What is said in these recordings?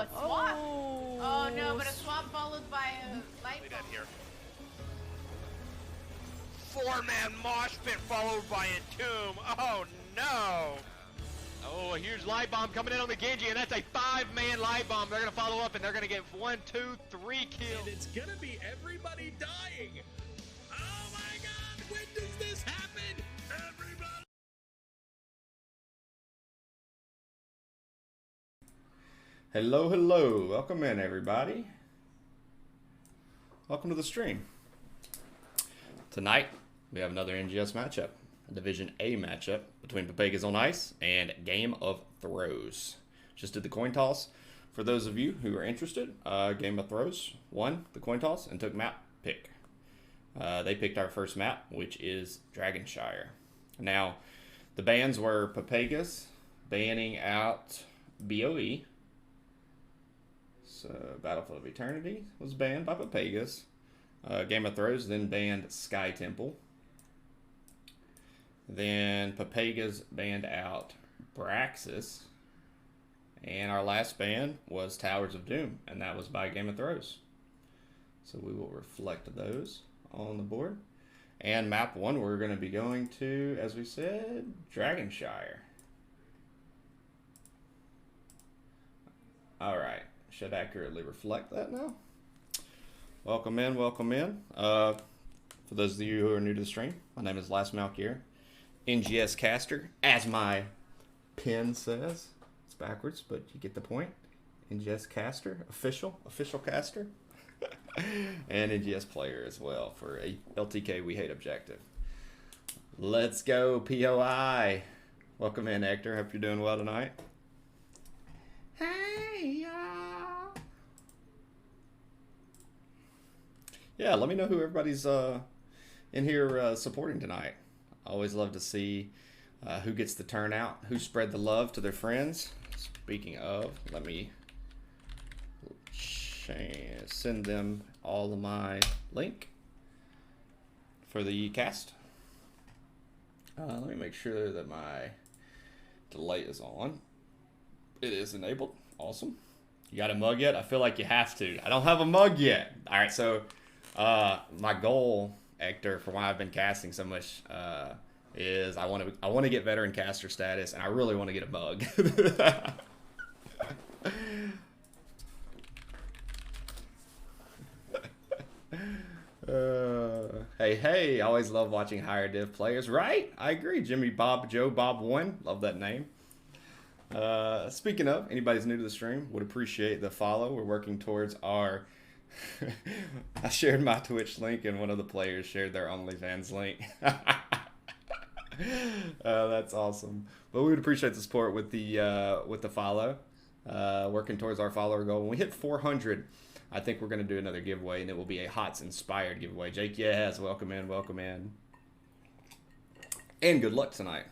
a swap. Oh no, but a swap followed by a light bulb. Here. Four-man mosh pit followed by a tomb. Oh no! Oh, a huge light bomb coming in on the Genji, and that's a 5-man light bomb. They're gonna follow up, and they're gonna get 1, 2, 3 kills. And it's gonna be everybody dying. Oh my God! When does this happen? Everybody. Hello, hello. Welcome in, everybody. Welcome to the stream. Tonight, we have another NGS matchup, a Division A matchup between Pepegas on Ice and Game of Throws. Just did the coin toss. For those of you who are interested, Game of Throws won the coin toss and took map pick. They picked our first map, which is Dragonshire. Now, the bans were Pepegas banning out BOE. So, Battlefield of Eternity was banned by Pepegas. Game of Throws then banned Sky Temple. Then Pepegas banned out Braxis. And our last ban was Towers of Doom, and that was by Game of Throws. So we will reflect those on the board. And map 1 we're going to be going to, as we said, Dragonshire. Alright, should accurately reflect that now. Welcome in, welcome in. For those of you who are new to the stream, my name is Last Malkier, NGS caster, as my pin says. It's backwards, but you get the point. NGS caster, official caster, and NGS player as well for a LTK We Hate objective. Let's go, POI. Welcome in, Hector. Hope you're doing well tonight. Hey, y'all. Yeah, let me know who everybody's in here supporting tonight. I always love to see who gets the turnout, who spread the love to their friends. Speaking of, let me send them all of my link for the cast. Let me make sure that my delay is on. It is enabled. Awesome. You got a mug yet? I feel like you have to. I don't have a mug yet. All right, so my goal, Hector, for why I've been casting so much is I want to get veteran caster status, and I really want to get a mug. Hey, I always love watching higher div players, right? I agree. Jimmy Bob Joe Bob 1, love that name. Speaking of, anybody's new to the stream, would appreciate the follow. We're working towards our I shared my Twitch link and one of the players shared their OnlyFans link. That's awesome. But we would appreciate the support with the follow. Working towards our follower goal. When we hit 400, I think we're going to do another giveaway, and it will be a HOTS inspired giveaway. Jake, yes, welcome in, welcome in. And good luck tonight.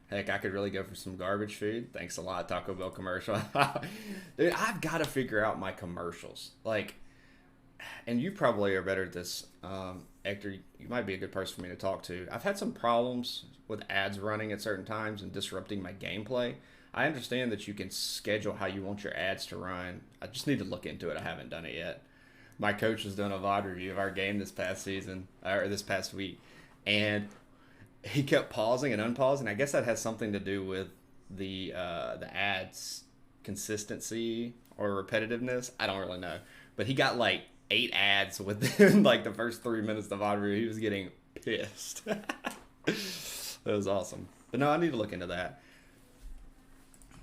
Heck, I could really go for some garbage food. Thanks a lot, Taco Bell commercial. Dude, I've got to figure out my commercials. Like, and you probably are better at this, Hector. You might be a good person for me to talk to. I've had some problems with ads running at certain times and disrupting my gameplay. I understand that you can schedule how you want your ads to run. I just need to look into it. I haven't done it yet. My coach was doing a VOD review of our game this past season, or this past week, and he kept pausing and unpausing. I guess that has something to do with the ads consistency or repetitiveness. I don't really know. But he got like 8 ads within like the first 3 minutes of the VOD review. He was getting pissed. That was awesome. But no, I need to look into that.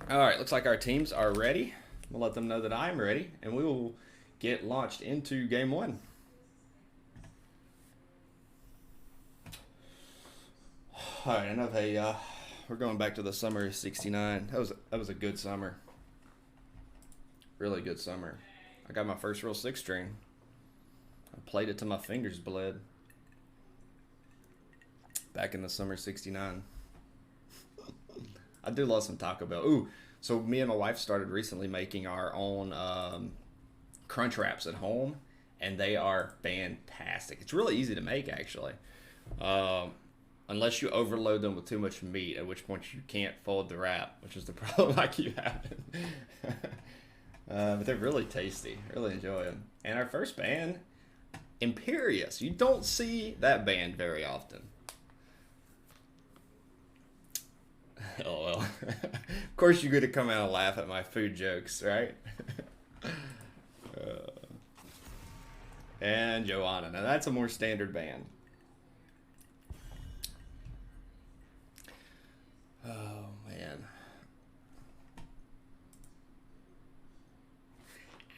All right, looks like our teams are ready. We'll let them know that I'm ready, and we will get launched into game 1. All right, enough. Hey, we're going back to the summer of '69. That was a good summer. Really good summer. I got my first real 6-string. I played it till my fingers bled. Back in the summer of '69. I do love some Taco Bell. Ooh, so me and my wife started recently making our own crunch wraps at home, and they are fantastic. It's really easy to make, actually. unless you overload them with too much meat, at which point you can't fold the wrap, which is the problem I keep having. But they're really tasty. Really enjoy them. And our first band, Imperious. You don't see that band very often. Oh well. Of course you're going to come out and laugh at my food jokes, right? And Joanna. Now that's a more standard band. Oh man.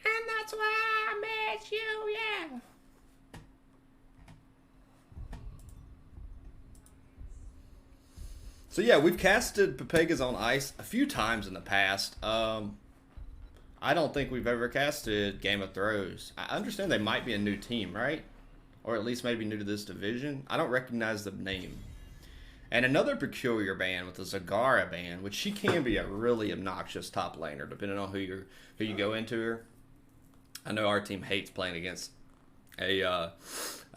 And that's why I met you, yeah. So yeah, we've casted Pepegas on ice a few times in the past. I don't think we've ever casted Game of Thrones. I understand they might be a new team, right? Or at least maybe new to this division. I don't recognize the name. And another peculiar band with the Zagara band, which she can be a really obnoxious top laner, depending on who you go into her. I know our team hates playing against an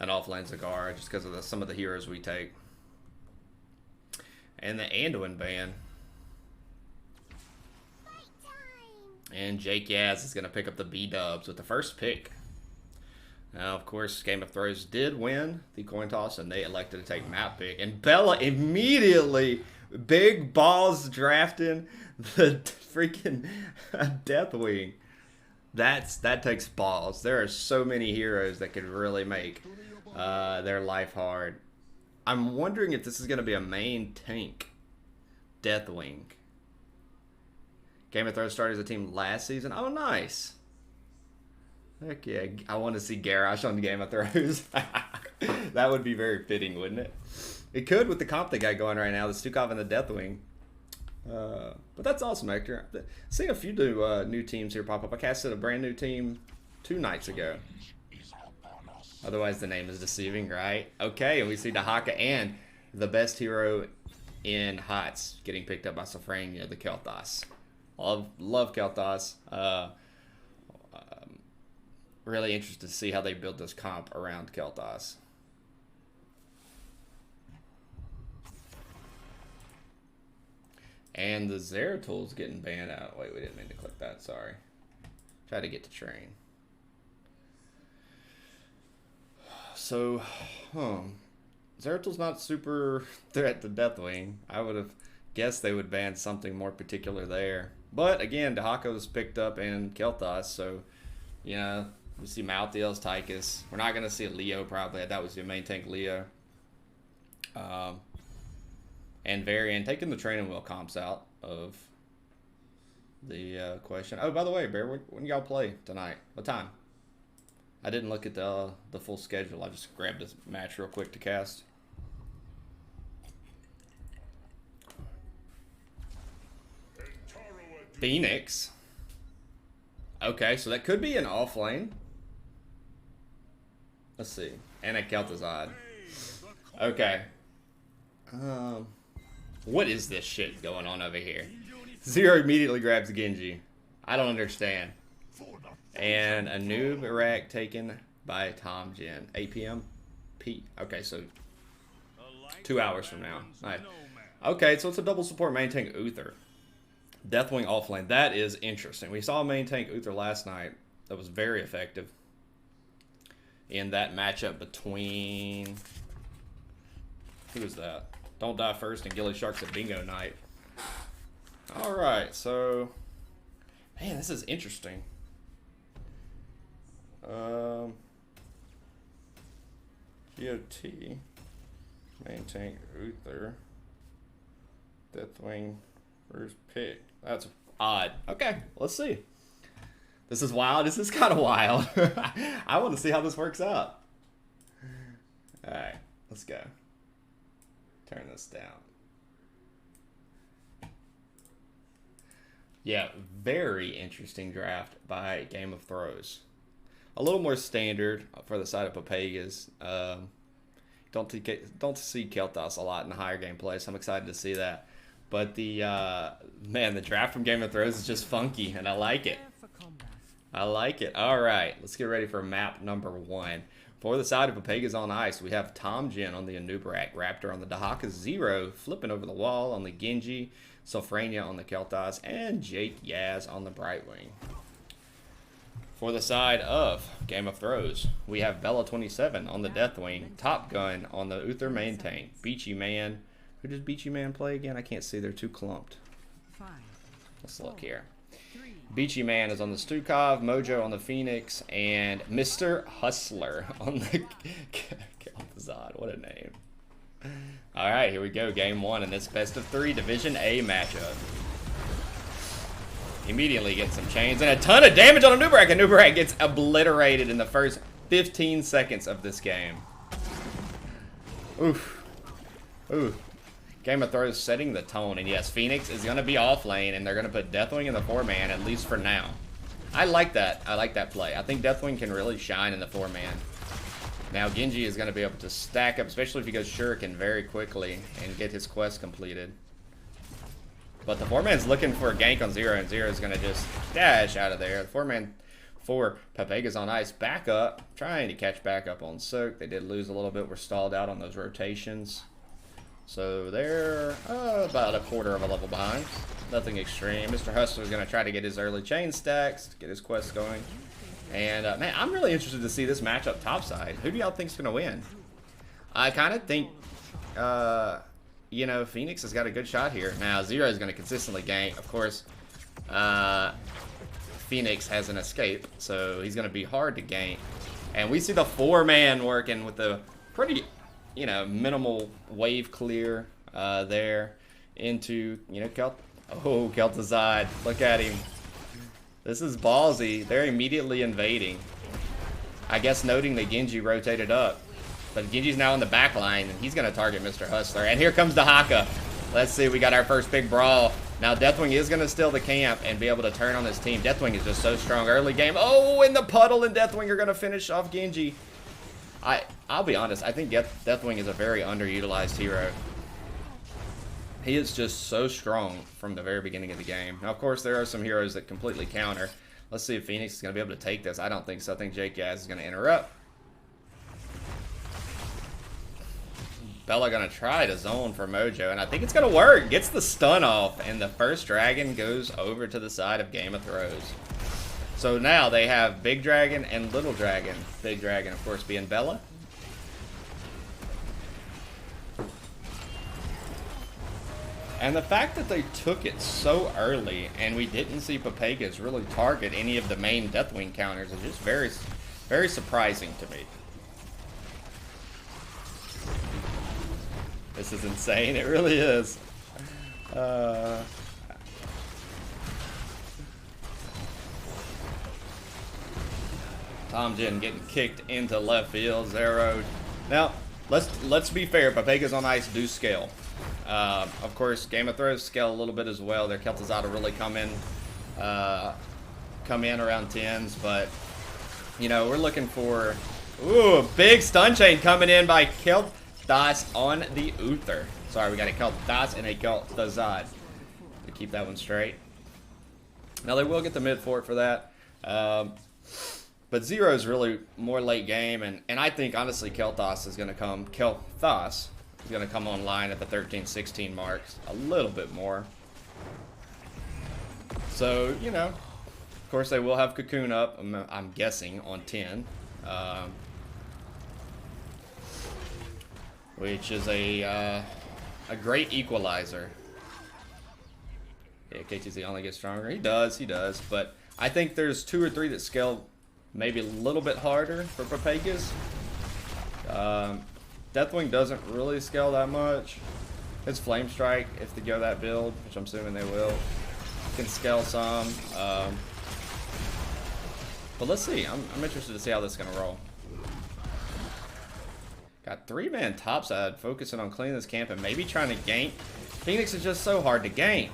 offlane Zagara just because of some of the heroes we take. And the Anduin band. And Jake Yaz is going to pick up the B-dubs with the first pick. Now, of course, Game of Thrones did win the coin toss, and they elected to take map pick. And Bella immediately, big balls drafting the freaking Deathwing. That takes balls. There are so many heroes that could really make their life hard. I'm wondering if this is going to be a main tank Deathwing. Game of Thrones started as a team last season. Oh, nice. Heck yeah. I want to see Garrosh on Game of Thrones. That would be very fitting, wouldn't it? It could with the comp they got going right now, the Stukov and the Deathwing. But that's awesome, Hector. Seeing a few new teams here pop up. I casted a brand new team 2 nights ago. Otherwise, the name is deceiving, right? Okay, and we see Dahaka and the best hero in HOTS getting picked up by Safrania, the Kel'Thas. Love Kel'Thas. Really interested to see how they build this comp around Kel'Thas. And the Zeratil's getting banned out. Wait, we didn't mean to click that. Sorry. Try to get to train. So, Zeratil's not super threat to Deathwing. I would have guessed they would ban something more particular there. But again, Dahako's picked up and Kel'Thas, so you know, we see Malthael's Tychus. We're not gonna see a Leo probably. That was your main tank Leo. And Varian taking the training wheel comps out of the question. Oh, by the way, Bear, when y'all play tonight? What time? I didn't look at the full schedule. I just grabbed a match real quick to cast. Phoenix. Okay, so that could be an offlane. Let's see. And a Kel'Thuzad. Okay. What is this shit going on over here? Zero immediately grabs Genji. I don't understand. And a noob Iraq taken by Tom Jin. 8 p.m. Okay, so 2 hours from now. All right. Okay, so it's a double support main tank Uther. Deathwing offlane. That is interesting. We saw a main tank Uther last night that was very effective in that matchup between... Who is that? Don't Die First and Gilly Sharks at Bingo Night. Alright, so... Man, this is interesting. GOT. Main tank Uther. Deathwing first pick. That's odd. Okay, let's see. This is wild. This is kind of wild. I want to see how this works out. Alright, let's go. Turn this down. Yeah, very interesting draft by Game of Thrones. A little more standard for the side of Pepegas. Don't see Kel'Thas a lot in the higher game play, so I'm excited to see that. But the draft from Game of Thrones is just funky, and I like it. I like it. All right, let's get ready for map number 1. For the side of Pepegas on ice, we have Tom Jin on the Anubarak, Raptor on the Dahaka, Zero flipping over the wall on the Genji, Sofrania on the Kel'Thas, and Jake Yaz on the Brightwing. For the side of Game of Thrones, we have Bella27 on the Deathwing, Top Gun on the Uther main tank, Beachy Man. Who does Beachy Man play again? I can't see. They're too clumped. Let's look here. Beachy Man is on the Stukov, Mojo on the Phoenix, and Mr. Hustler on the Kel'Thas. What a name. All right, here we go. Game 1 in this best of 3 Division A matchup. Immediately gets some chains and a ton of damage on Anubarak. Anubarak gets obliterated in the first 15 seconds of this game. Oof. Ooh. Game of Thrones setting the tone. And yes, Phoenix is going to be off lane, and they're going to put Deathwing in the 4-man, at least for now. I like that. I like that play. I think Deathwing can really shine in the 4-man. Now, Genji is going to be able to stack up, especially if he goes Shuriken very quickly and get his quest completed. But the 4-man's looking for a gank on Zero, and Zero is going to just dash out of there. The 4-man for Pepegas on ice, back up, trying to catch back up on Soak. They did lose a little bit. We're stalled out on those rotations. So they're about a quarter of a level behind. Nothing extreme. Mr. Hustler is going to try to get his early chain stacks, get his quest going. And, man, I'm really interested to see this matchup topside. Who do y'all think is going to win? I kind of think, you know, Phoenix has got a good shot here. Now, Zero is going to consistently gank. Of course, Phoenix has an escape, so he's going to be hard to gank. And we see the 4-man working with the pretty, you know, minimal wave clear there into, you know, Kel'Thas. Look at him. This is ballsy. They're immediately invading. I guess noting that Genji rotated up. But Genji's now in the back line, and he's going to target Mr. Hustler. And here comes Dahaka. Let's see, we got our first big brawl. Now, Deathwing is going to steal the camp and be able to turn on this team. Deathwing is just so strong early game. Oh, and the puddle and Deathwing are going to finish off Genji. I'll be honest, I think Deathwing is a very underutilized hero. He is just so strong from the very beginning of the game. Now, of course, there are some heroes that completely counter. Let's see if Phoenix is going to be able to take this. I don't think so. I think Jake Yaz is going to interrupt. Bella going to try to zone for Mojo, and I think it's going to work. Gets the stun off, and the first dragon goes over to the side of Game of Thrones. So now they have Big Dragon and Little Dragon. Big Dragon, of course, being Bella. And the fact that they took it so early and we didn't see Pepegas really target any of the main Deathwing counters is just very, very surprising to me. This is insane. It really is. Tom Jin getting kicked into left field, zeroed. Now, let's be fair. Pepegas on ice do scale. Of course, Game of Thrones scale a little bit as well. Their Kel'Thas really come in around 10s, but you know, we're looking for a big stun chain coming in by Kel'Thas on the Uther. Sorry, we got a Kel'Thas and a Kel'Thas to keep that one straight. Now they will get the mid fort for that. But Zero is really more late game, and I think honestly Kel'Thas is going to come. Kel'Thas is going to come online at the 13-16 marks a little bit more. So you know, of course they will have Cocoon up. I'm guessing on 10, which is a great equalizer. Yeah, KTZ only gets stronger. He does, but I think there's 2 or 3 that scale maybe a little bit harder for Pepegas. Deathwing doesn't really scale that much. His Flame Strike, if they go that build, which I'm assuming they will, can scale some. But let's see. I'm interested to see how this is going to roll. Got 3-man topside, focusing on cleaning this camp and maybe trying to gank. Phoenix is just so hard to gank.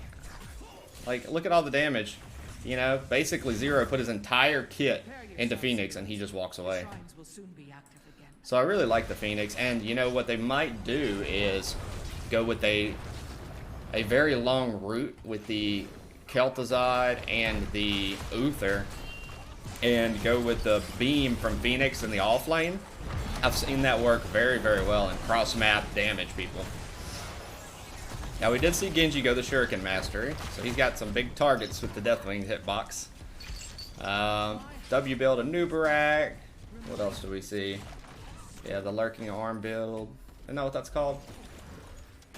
Like, look at all the damage. You know, basically Zero put his entire kit into Phoenix and he just walks away. So I really like the Phoenix, and you know what they might do is go with a very long route with the Kel'Thas and the Uther, and go with the beam from Phoenix in the off lane, I've seen that work very, very well in cross-map damage people. Now, we did see Genji go the Shuriken Mastery, so he's got some big targets with the Deathwing hitbox. W build a Nubarak. What else do we see? Yeah, the Lurking Arm build. I know what that's called.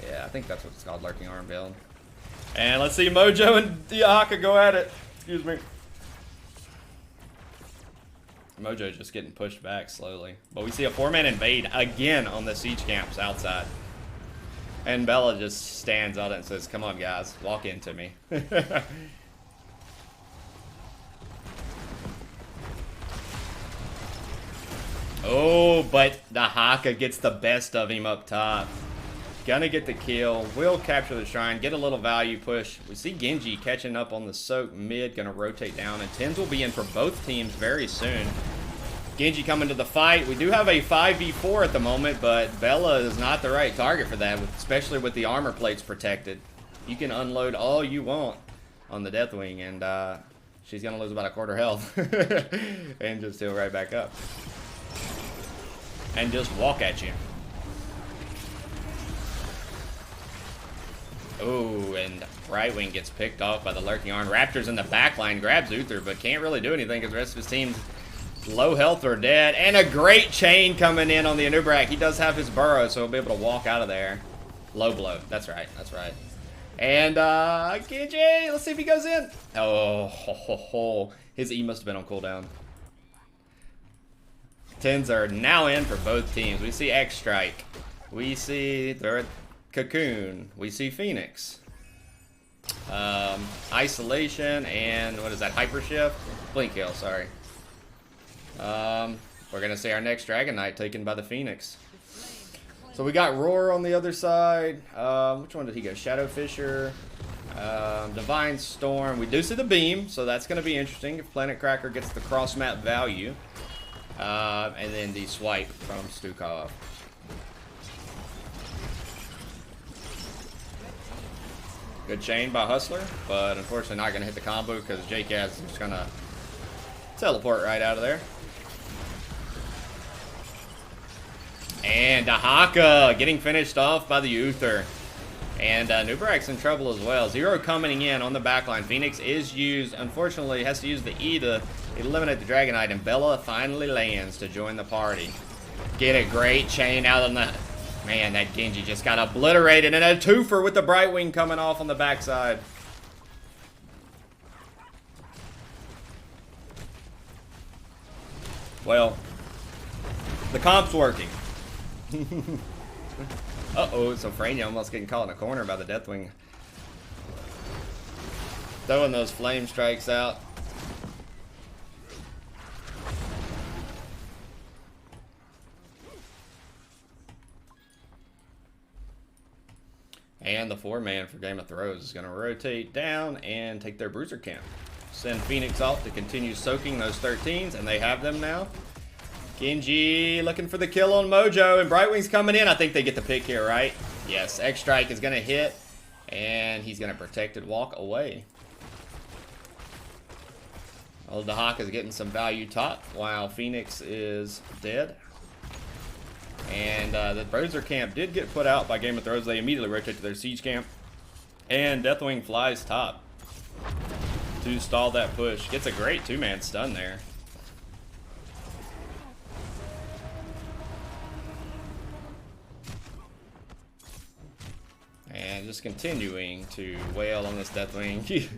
Yeah, I think that's what it's called, Lurking Arm build. And let's see Mojo and Diaka go at it. Excuse me. Mojo's just getting pushed back slowly. But we see a 4-man invade again on the siege camps outside. And Bella just stands on it and says, come on, guys, walk into me. Oh, but the Haka gets the best of him up top. Gonna get the kill. Will capture the shrine. Get a little value push. We see Genji catching up on the soak mid. Gonna rotate down. And Tens will be in for both teams very soon. Genji coming to the fight. We do have a 5v4 at the moment, but Bella is not the right target for that, especially with the armor plates protected. You can unload all you want on the Deathwing, and she's going to lose about a quarter health. And just heal right back up. And just walk at you. Oh, and Right Wing gets picked off by the Lurking Arm. Raptor's in the back line, grabs Uther, but can't really do anything because the rest of his team's low health or dead. And a great chain coming in on the Anubrak. He does have his burrow, so he'll be able to walk out of there. Low blow. That's right. That's right. And Genji, let's see if he goes in. Oh, ho, ho, ho. His E must have been on cooldown. Tens are now in for both teams. We see X-Strike. We see the Cocoon. We see Phoenix. Isolation and what is that? Hyper Shift? Blink Kill, sorry. We're gonna see our next Dragon Knight taken by the Phoenix. So we got Roar on the other side. Which one did he go? Shadow Fisher, Divine Storm. We do see the beam, so that's gonna be interesting if Planet Cracker gets the cross map value. And then the swipe from Stukov. Good chain by Hustler, but unfortunately not gonna hit the combo because Jcaz is just gonna teleport right out of there. And Dahaka getting finished off by the Uther. And Nubarak's in trouble as well. Zero coming in on the backline. Phoenix is used, unfortunately, has to use the E to eliminate the Dragon Knight. And Bella finally lands to join the party. Get a great chain out on the... Man, that Genji just got obliterated. And a twofer with the Brightwing coming off on the backside. Well, the comp's working. Uh-oh, so Frania almost getting caught in a corner by the Deathwing. Throwing those flame strikes out. And the 4-man for Game of Thrones is going to rotate down and take their Bruiser camp. Send Phoenix off to continue soaking those 13s, and they have them now. Genji looking for the kill on Mojo, and Brightwing's coming in. I think they get the pick here, right? Yes, X-Strike is going to hit, and he's going to protect it, walk away. Old Dahak is getting some value top, while Phoenix is dead. And the Bruiser camp did get put out by Game of Thrones. They immediately rotate to their siege camp. And Deathwing flies top to stall that push. Gets a great 2-man stun there. And just continuing to wail on this Deathwing.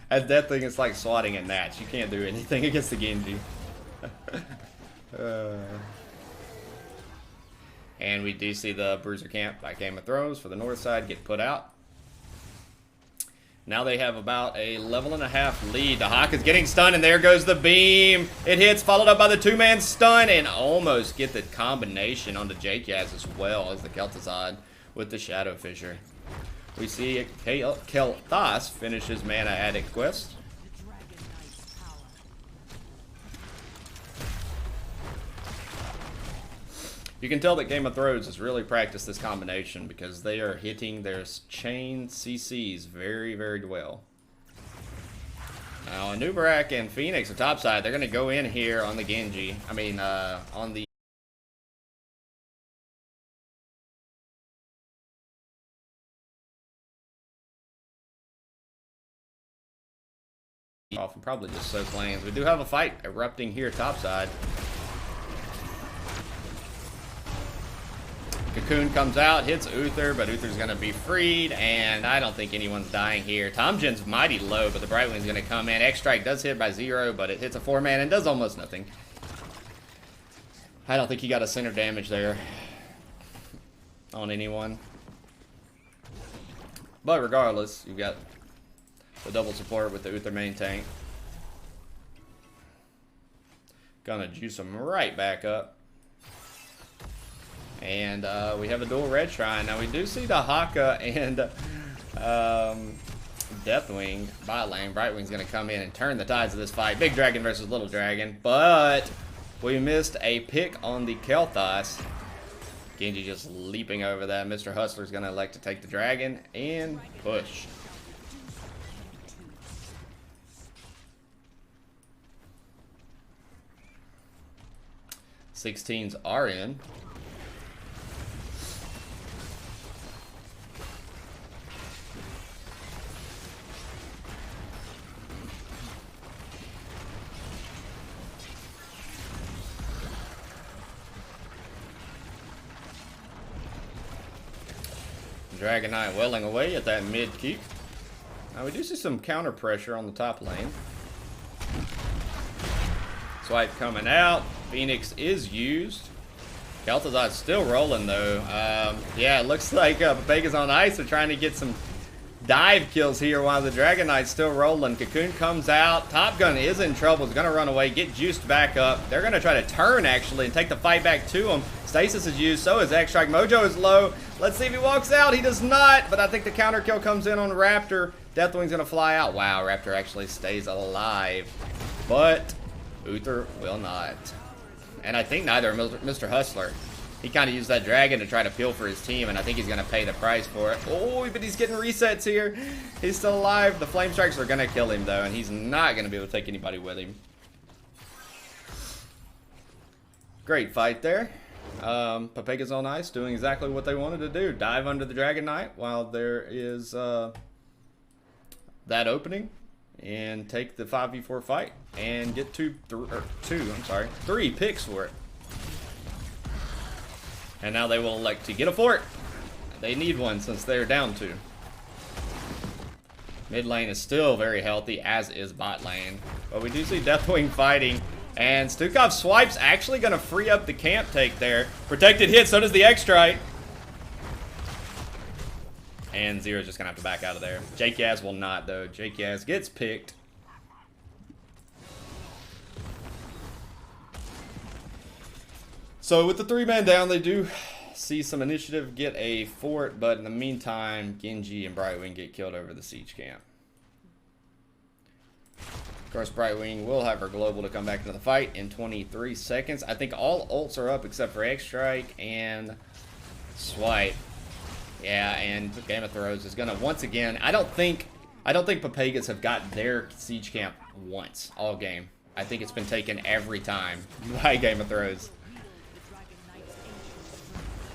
As Deathwing is like swatting at gnats. You can't do anything against the Genji. And we do see the Bruiser camp by Game of Thrones for the north side get put out. Now they have about a level and a half lead. The Hawk is getting stunned, and there goes the beam. It hits, followed up by the 2-man stun, and almost get the combination onto Jcaz as well as the Kel'Thuzad with the Shadow Fisher. We see Kel'Thas finishes Mana Addict quest. You can tell that Game of Thrones has really practiced this combination because they are hitting their chain CCs very, very well. Now, Anubarak and Phoenix are topside. They're going to go in here on the Genji. I mean, on the off and probably just soak lanes. We do have a fight erupting here topside. Cocoon comes out, hits Uther, but Uther's going to be freed, and I don't think anyone's dying here. Tomjin's mighty low, but the Brightwing's going to come in. X-Strike does hit by 0, but it hits a 4-man and does almost nothing. I don't think he got a center damage there on anyone. But regardless, you've got the double support with the Uther main tank. Gonna juice him right back up. And we have a dual red shrine. Now we do see the Haka and Deathwing bot lane. Brightwing's gonna come in and turn the tides of this fight. Big Dragon versus Little Dragon. But we missed a pick on the Kel'Thas. Genji just leaping over that. Mr. Hustler's gonna elect to take the dragon and push. Sixteens are in. Dragon Knight welling away at that mid keep. Now we do see some counter pressure on the top lane. Swipe coming out. Phoenix is used. Kel'Thas still rolling though. Yeah, it looks like Pepegas on ice are trying to get some dive kills here while the Dragon Knight's still rolling. Cocoon comes out. Top Gun is in trouble. He's going to run away, get juiced back up. They're going to try to turn actually and take the fight back to him. Stasis is used, so is X-Strike. Mojo is low. Let's see if he walks out. He does not, but I think the counter kill comes in on Raptor. Deathwing's going to fly out. Wow, Raptor actually stays alive, but Uther will not. And I think neither Mr. Hustler. He kind of used that dragon to try to peel for his team, and I think he's going to pay the price for it. Oh, but he's getting resets here. He's still alive. The Flame Strikes are going to kill him, though, and he's not going to be able to take anybody with him. Great fight there. Pepegas on ice doing exactly what they wanted to do. Dive under the Dragon Knight while there is that opening, and take the 5v4 fight and get three picks for it. And now they will elect to get a fort. They need one since they're down 2. Mid lane is still very healthy, as is bot lane. But we do see Deathwing fighting. And Stukov Swipe's actually going to free up the camp take there. Protected hit, so does the X-Strike. And Zero's just going to have to back out of there. Jake Yaz will not, though. Jake Yaz gets picked. So with the 3-man down, they do see some initiative, get a fort, but in the meantime, Genji and Brightwing get killed over the siege camp. Of course, Brightwing will have her global to come back into the fight in 23 seconds. I think all ults are up except for X-Strike and Swipe. Yeah, and Game of Thrones is gonna once again. I don't think Pepegas have got their siege camp once all game. I think it's been taken every time by Game of Thrones.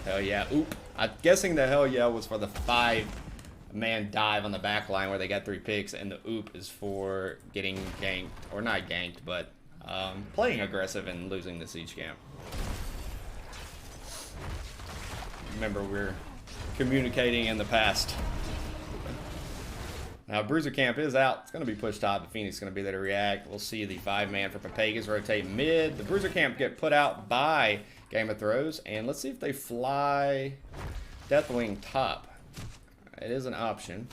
Hell yeah. Oop. I'm guessing the hell yeah was for the 5-man dive on the back line where they got 3 picks, and the oop is for getting ganked, or not ganked, but playing aggressive and losing the siege camp. Remember, we're communicating in the past. Now, Bruiser Camp is out. It's going to be pushed top, but Phoenix is going to be there to react. We'll see the 5-man for Pepegas rotate mid. The Bruiser Camp get put out by Game of Thrones, and let's see if they fly Deathwing top. It is an option.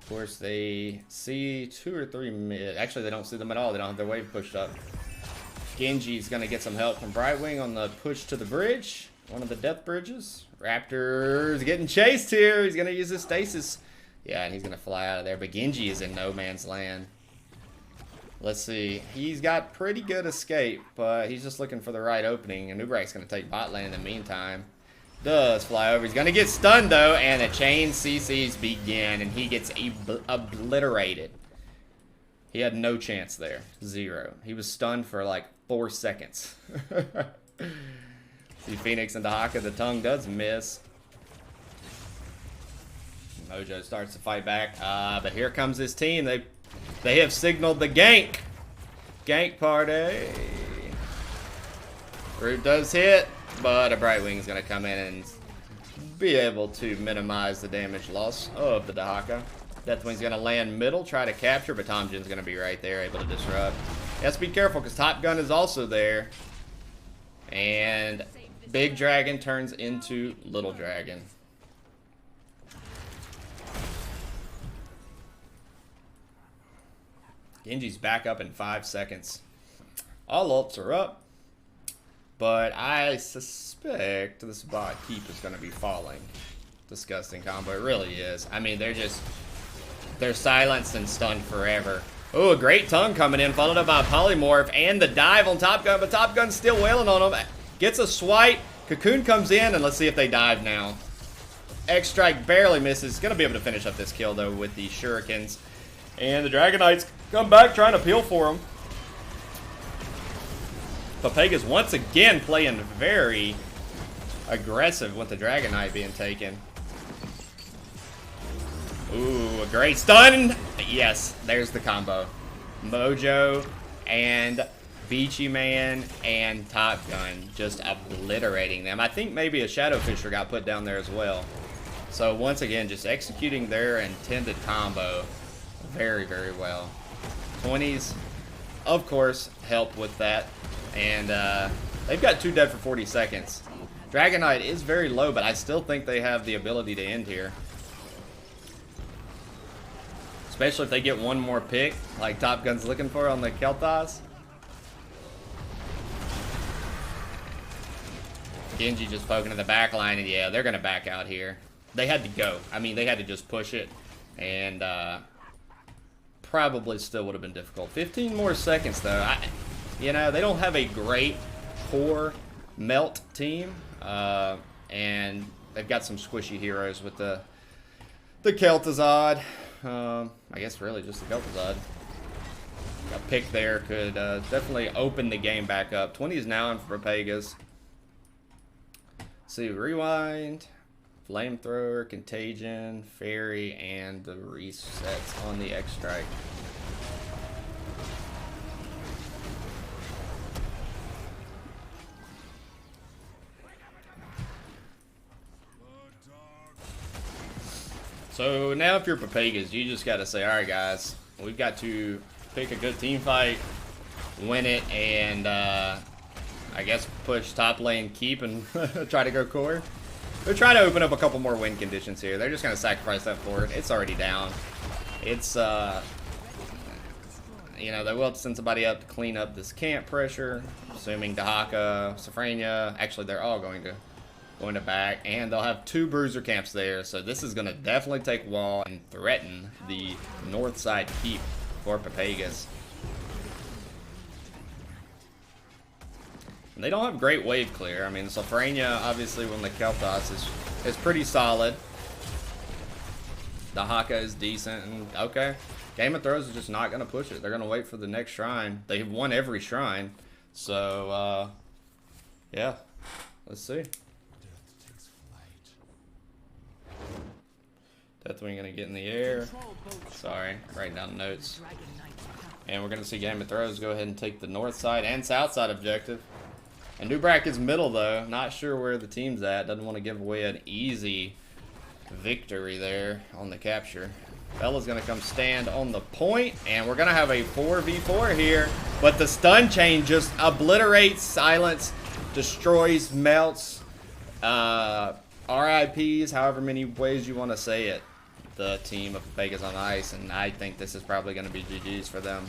Of course, they see 2 or 3 mid. Actually, they don't see them at all. They don't have their wave pushed up. Genji's going to get some help from Brightwing on the push to the bridge. One of the death bridges. Raptor's getting chased here. He's going to use his stasis. Yeah, and he's going to fly out of there. But Genji is in no man's land. Let's see. He's got pretty good escape, but he's just looking for the right opening. And Ubrak's going to take bot lane in the meantime. Does fly over. He's going to get stunned, though, and the chain CCs begin, and he gets obliterated. He had no chance there. 0. He was stunned for like 4 seconds. See Phoenix and Dahaka. The tongue does miss. Mojo starts to fight back, but here comes his team. They They have signaled the gank. Gank party. Root does hit, but a Brightwing is going to come in and be able to minimize the damage loss of the Dahaka. Deathwing's going to land middle, try to capture, but Tomjin's going to be right there, able to disrupt. You have to be careful because Top Gun is also there. And Big Dragon turns into Little Dragon. Genji's back up in 5 seconds. All ults are up. But I suspect this bot keep is going to be falling. Disgusting combo. It really is. I mean, they're silenced and stunned forever. Oh, a great tongue coming in, followed up by a polymorph and the dive on Top Gun, but Top Gun's still wailing on him. Gets a swipe. Cocoon comes in, and let's see if they dive now. X-Strike barely misses. Going to be able to finish up this kill, though, with the shurikens. And the Dragon Knights come back trying to peel for him. Pepegas once again playing very aggressive with the Dragon Knight being taken. Ooh, a great stun. Yes, there's the combo. Mojo and Beachy Man and Top Gun just obliterating them. I think maybe a Shadow Fisher got put down there as well. So once again, just executing their intended combo very, very well. 20s, of course, help with that. And they've got 2 dead for 40 seconds. Dragon Knight is very low, but I still think they have the ability to end here. Especially if they get one more pick, like Top Gun's looking for on the Kel'Thas. Genji just poking in the back line, and yeah, they're going to back out here. They had to go. I mean, they had to just push it, and probably still would have been difficult. 15 more seconds, though. You know, they don't have a great core melt team, and they've got some squishy heroes with the Kel'Thuzad. I guess really just the Kel'Thuzad. A pick there could definitely open the game back up. 20 is now in for Pepegas. See, rewind, flamethrower, contagion, fairy, and the resets on the X-Strike. So now if you're Pepegas, you just got to say, all right, guys, we've got to pick a good team fight, win it, and I guess push top lane keep and try to go core. They're trying to open up a couple more win conditions here. They're just going to sacrifice that for it. It's already down. It's, you know, they will send somebody up to clean up this camp pressure, assuming Dahaka, Safrania. Actually, they're all going to back, and they'll have 2 bruiser camps there, so this is going to definitely take wall and threaten the north side keep for Pepegas. And they don't have great wave clear. I mean, Safrania, obviously, when the Kel'Thas is pretty solid. Dahaka is decent, and okay. Game of Thrones is just not going to push it. They're going to wait for the next shrine. They've won every shrine, so, yeah, let's see. Deathwing gonna get in the air. Sorry, writing down notes. And we're gonna see Game of Thrones go ahead and take the north side and south side objective. And Nubrak is middle though. Not sure where the team's at. Doesn't want to give away an easy victory there on the capture. Bella's gonna come stand on the point, and we're gonna have a 4v4 here. But the stun chain just obliterates, silence, destroys, melts, RIPs, however many ways you want to say it. The team of Pepegas on ice, and I think this is probably going to be GG's for them.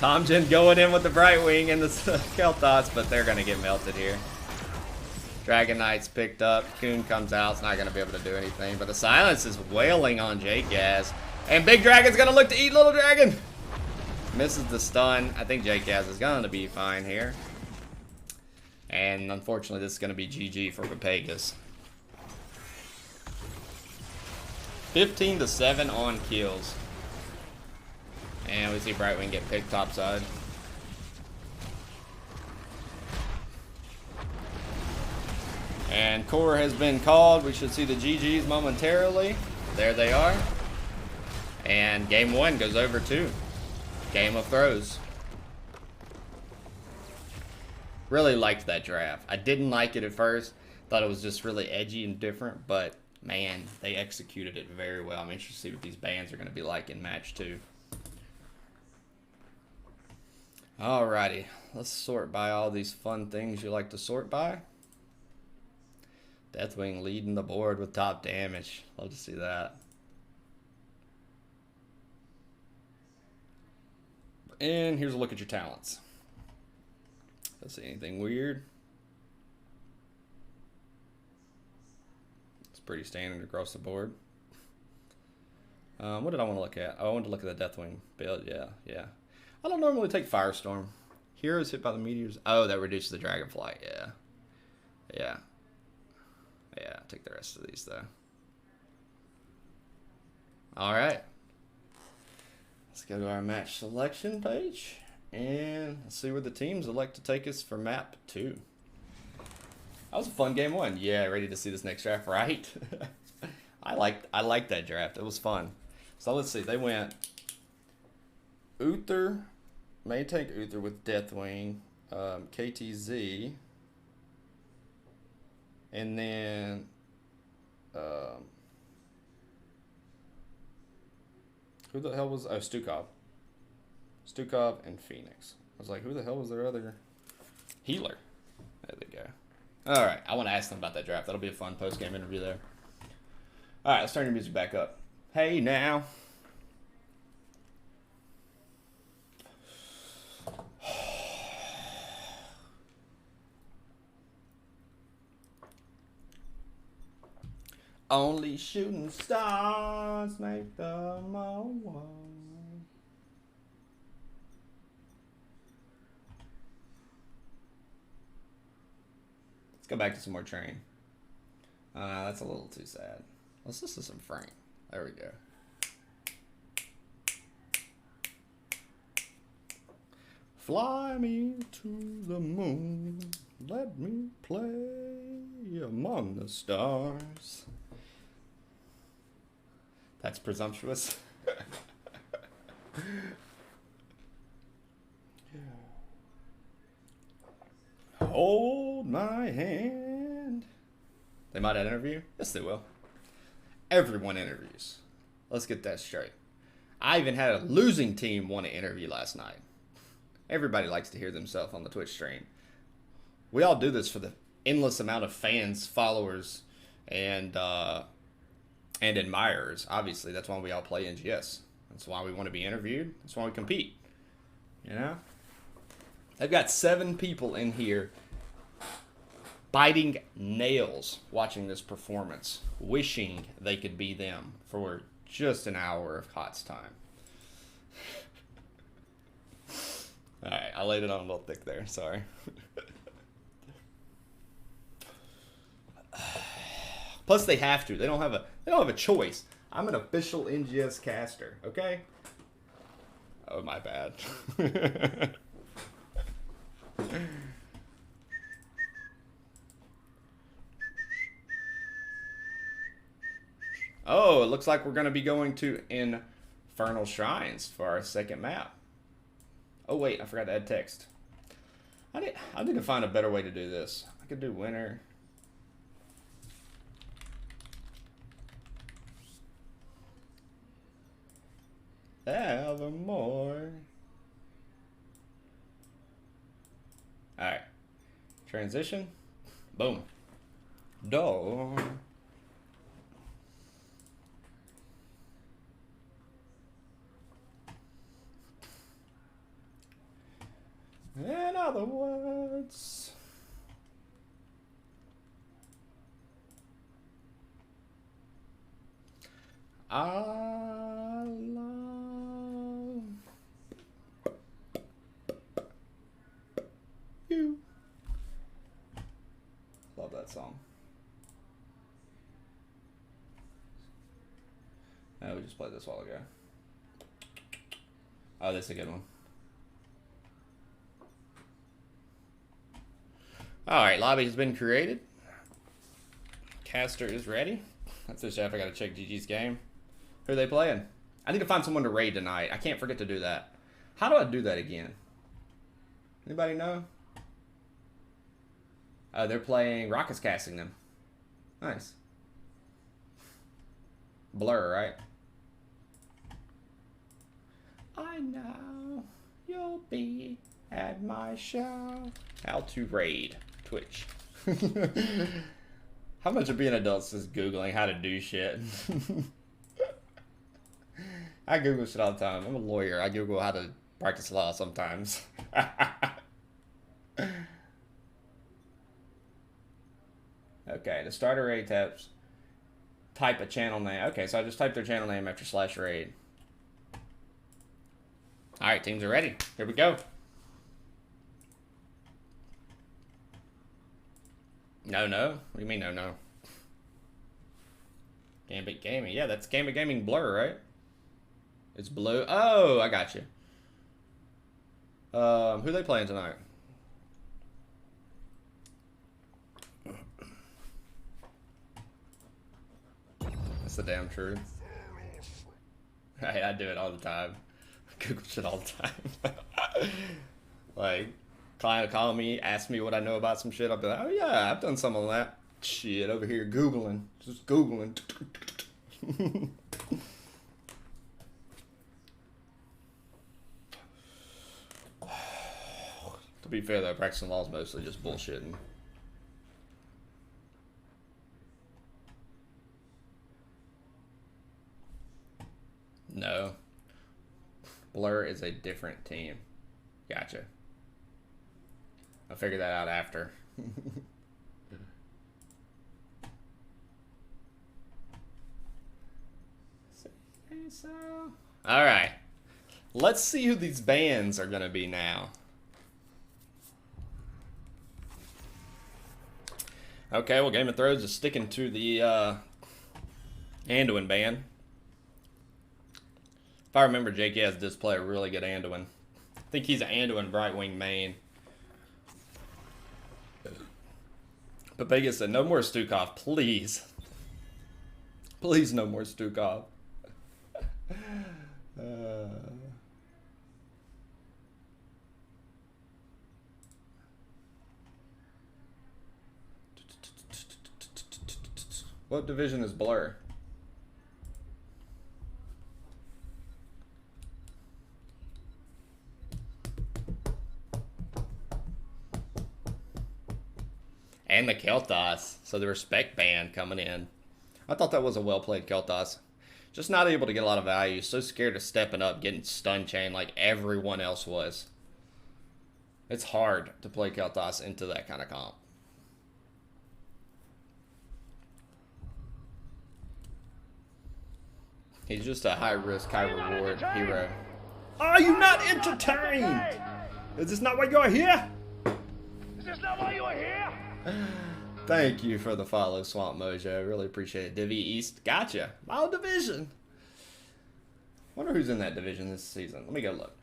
Tomjin going in with the Brightwing and the Kel'Thas, but they're going to get melted here. Dragon Knight's picked up. Coon comes out. It's not going to be able to do anything, but the silence is wailing on J-Gaz. And Big Dragon's going to look to eat Little Dragon. Misses the stun. I think J-Gaz is going to be fine here. And unfortunately, this is going to be GG for Pepegas. 15-7 on kills. And we see Brightwing get picked topside. And core has been called. We should see the GGs momentarily. There they are. And game 1 goes over to Game of Throws. Really liked that draft. I didn't like it at first. Thought it was just really edgy and different, but man, they executed it very well. I'm interested to see what these bands are going to be like in match 2. Alrighty, let's sort by all these fun things you like to sort by. Deathwing leading the board with top damage. Love to see that. And here's a look at your talents. Let's see anything weird. It's pretty standard across the board. What did I want to look at? Oh, I wanted to look at the Deathwing build. Yeah. I don't normally take Firestorm. Heroes hit by the meteors. Oh, that reduces the Dragonflight. Yeah. I'll take the rest of these though. Alright. Let's go to our match selection page. And let's see where the teams would like to take us for map 2. That was a fun game 1. Yeah, ready to see this next draft, right? I liked that draft. It was fun. So let's see. They went Uther, may take Uther with Deathwing, KTZ, and then who the hell was Stukov and Phoenix. I was like, who the hell was their other healer? There they go. All right, I want to ask them about that draft. That'll be a fun post-game interview there. All right, let's turn your music back up. Hey now. Only shooting stars make the world. Let's go back to some more Train. That's a little too sad. Let's listen to some Frank. There we go. Fly me to the moon. Let me play among the stars. That's presumptuous. Hold my hand. They might interview? Yes, they will. Everyone interviews. Let's get that straight. I even had a losing team want to interview last night. Everybody likes to hear themselves on the Twitch stream. We all do this for the endless amount of fans, followers, and admirers. Obviously, that's why we all play NGS. That's why we want to be interviewed. That's why we compete. You know? I've got 7 people in here biting nails watching this performance, wishing they could be them for just an hour of HOTS time. Alright, I laid it on a little thick there, sorry. Plus they have to. They don't have a choice. I'm an official NGS caster, okay? Oh, my bad. Oh, it looks like we're going to be going to Infernal Shrines for our second map. Oh, wait, I forgot to add text. I need to find a better way to do this. I could do winter. Evermore. Alright. Transition. Boom. Door. In other words, I love you. Love that song. Oh, we just played this a while ago. Oh, this is a good one. Alright, lobby has been created. Caster is ready. That's the chef. I gotta check GG's game. Who are they playing? I need to find someone to raid tonight. I can't forget to do that. How do I do that again? Anybody know? They're playing Rockets casting them. Nice. Blur, right? I know you'll be at my show. How to raid Twitch. How much of being an adult is Googling how to do shit? I Google shit all the time. I'm a lawyer. I Google how to practice law sometimes. Okay, to start a raid tabs, type a channel name. Okay, so I just typed their channel name after /raid. Alright, teams are ready. Here we go. No. What do you mean no? Gambit Gaming. Yeah, that's Gambit Gaming Blur, right? It's blue. Oh, I got you. Who are they playing tonight? That's the damn truth. Hey, I do it all the time. Google shit all the time. Like, client will call me, ask me what I know about some shit. I'll be like, oh yeah, I've done some of that. Shit, over here Googling. Just Googling. To be fair though, practicing law is mostly just bullshitting. No. Blur is a different team. Gotcha. I'll figure that out after. So, alright. Let's see who these bands are going to be now. Okay, well, Game of Thrones is sticking to the Anduin band. If I remember, JKS does play a really good Anduin. I think he's an Anduin Brightwing main. Pepegas said, no more Stukov, please. Please, no more Stukov. What division is Blur? And the Kel'Thas, so the respect band coming in. I thought that was a well-played Kel'Thas. Just not able to get a lot of value. So scared of stepping up, getting stun chain like everyone else was. It's hard to play Kel'Thas into that kind of comp. He's just a high-risk, high-reward hero. Are you not entertained? Is this not why you're here? Is this not why you're here? Thank you for the follow, Swamp Mojo. Really appreciate it. Divi East, gotcha. My old division. Wonder who's in that division this season. Let me go look.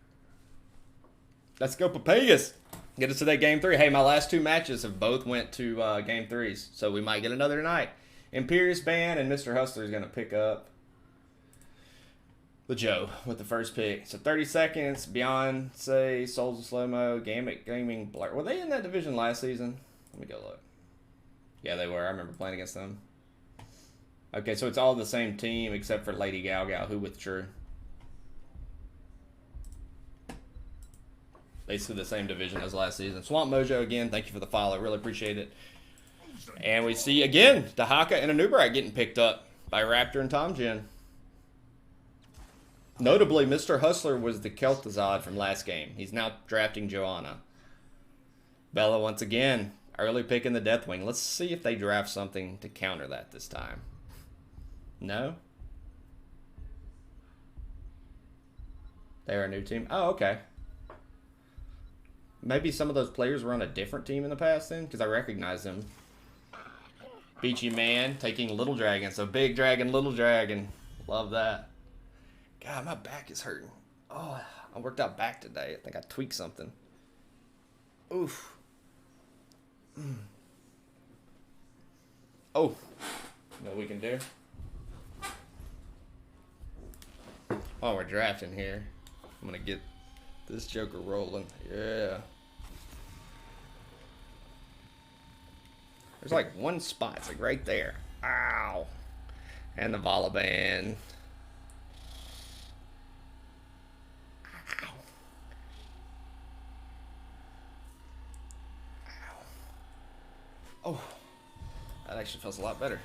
Let's go, Pepegas. Get us to that game 3. Hey, my last 2 matches have both went to game 3s, so we might get another night. Imperious Band and Mr. Hustler is going to pick up the Joe with the first pick. So 30 seconds, Beyonce, Souls of Slow-Mo, Gambit Gaming, Blur. Were they in that division last season? Let me go look. Yeah, they were. I remember playing against them. Okay, so it's all the same team except for Lady Galgal, who withdrew. Basically the same division as last season. Swamp Mojo, again, thank you for the follow. Really appreciate it. And we see, again, Dahaka and Anubarak getting picked up by Raptor and Tom Jin. Notably, Mr. Hustler was the Kel'Thuzad from last game. He's now drafting Joanna. Bella, once again, early pick in the Deathwing. Let's see if they draft something to counter that this time. No? They're a new team? Oh, okay. Maybe some of those players were on a different team in the past then, because I recognize them. Beachy Man taking Little Dragon. So Big Dragon, Little Dragon. Love that. God, my back is hurting. Oh, I worked out back today. I think I tweaked something. Oof. Oh. You know what we can do? Why while we're drafting here. I'm gonna get this joker rolling. Yeah. There's like one spot. It's like right there. Ow. And the Volibear. Ow. Ow. Oh. That actually feels a lot better.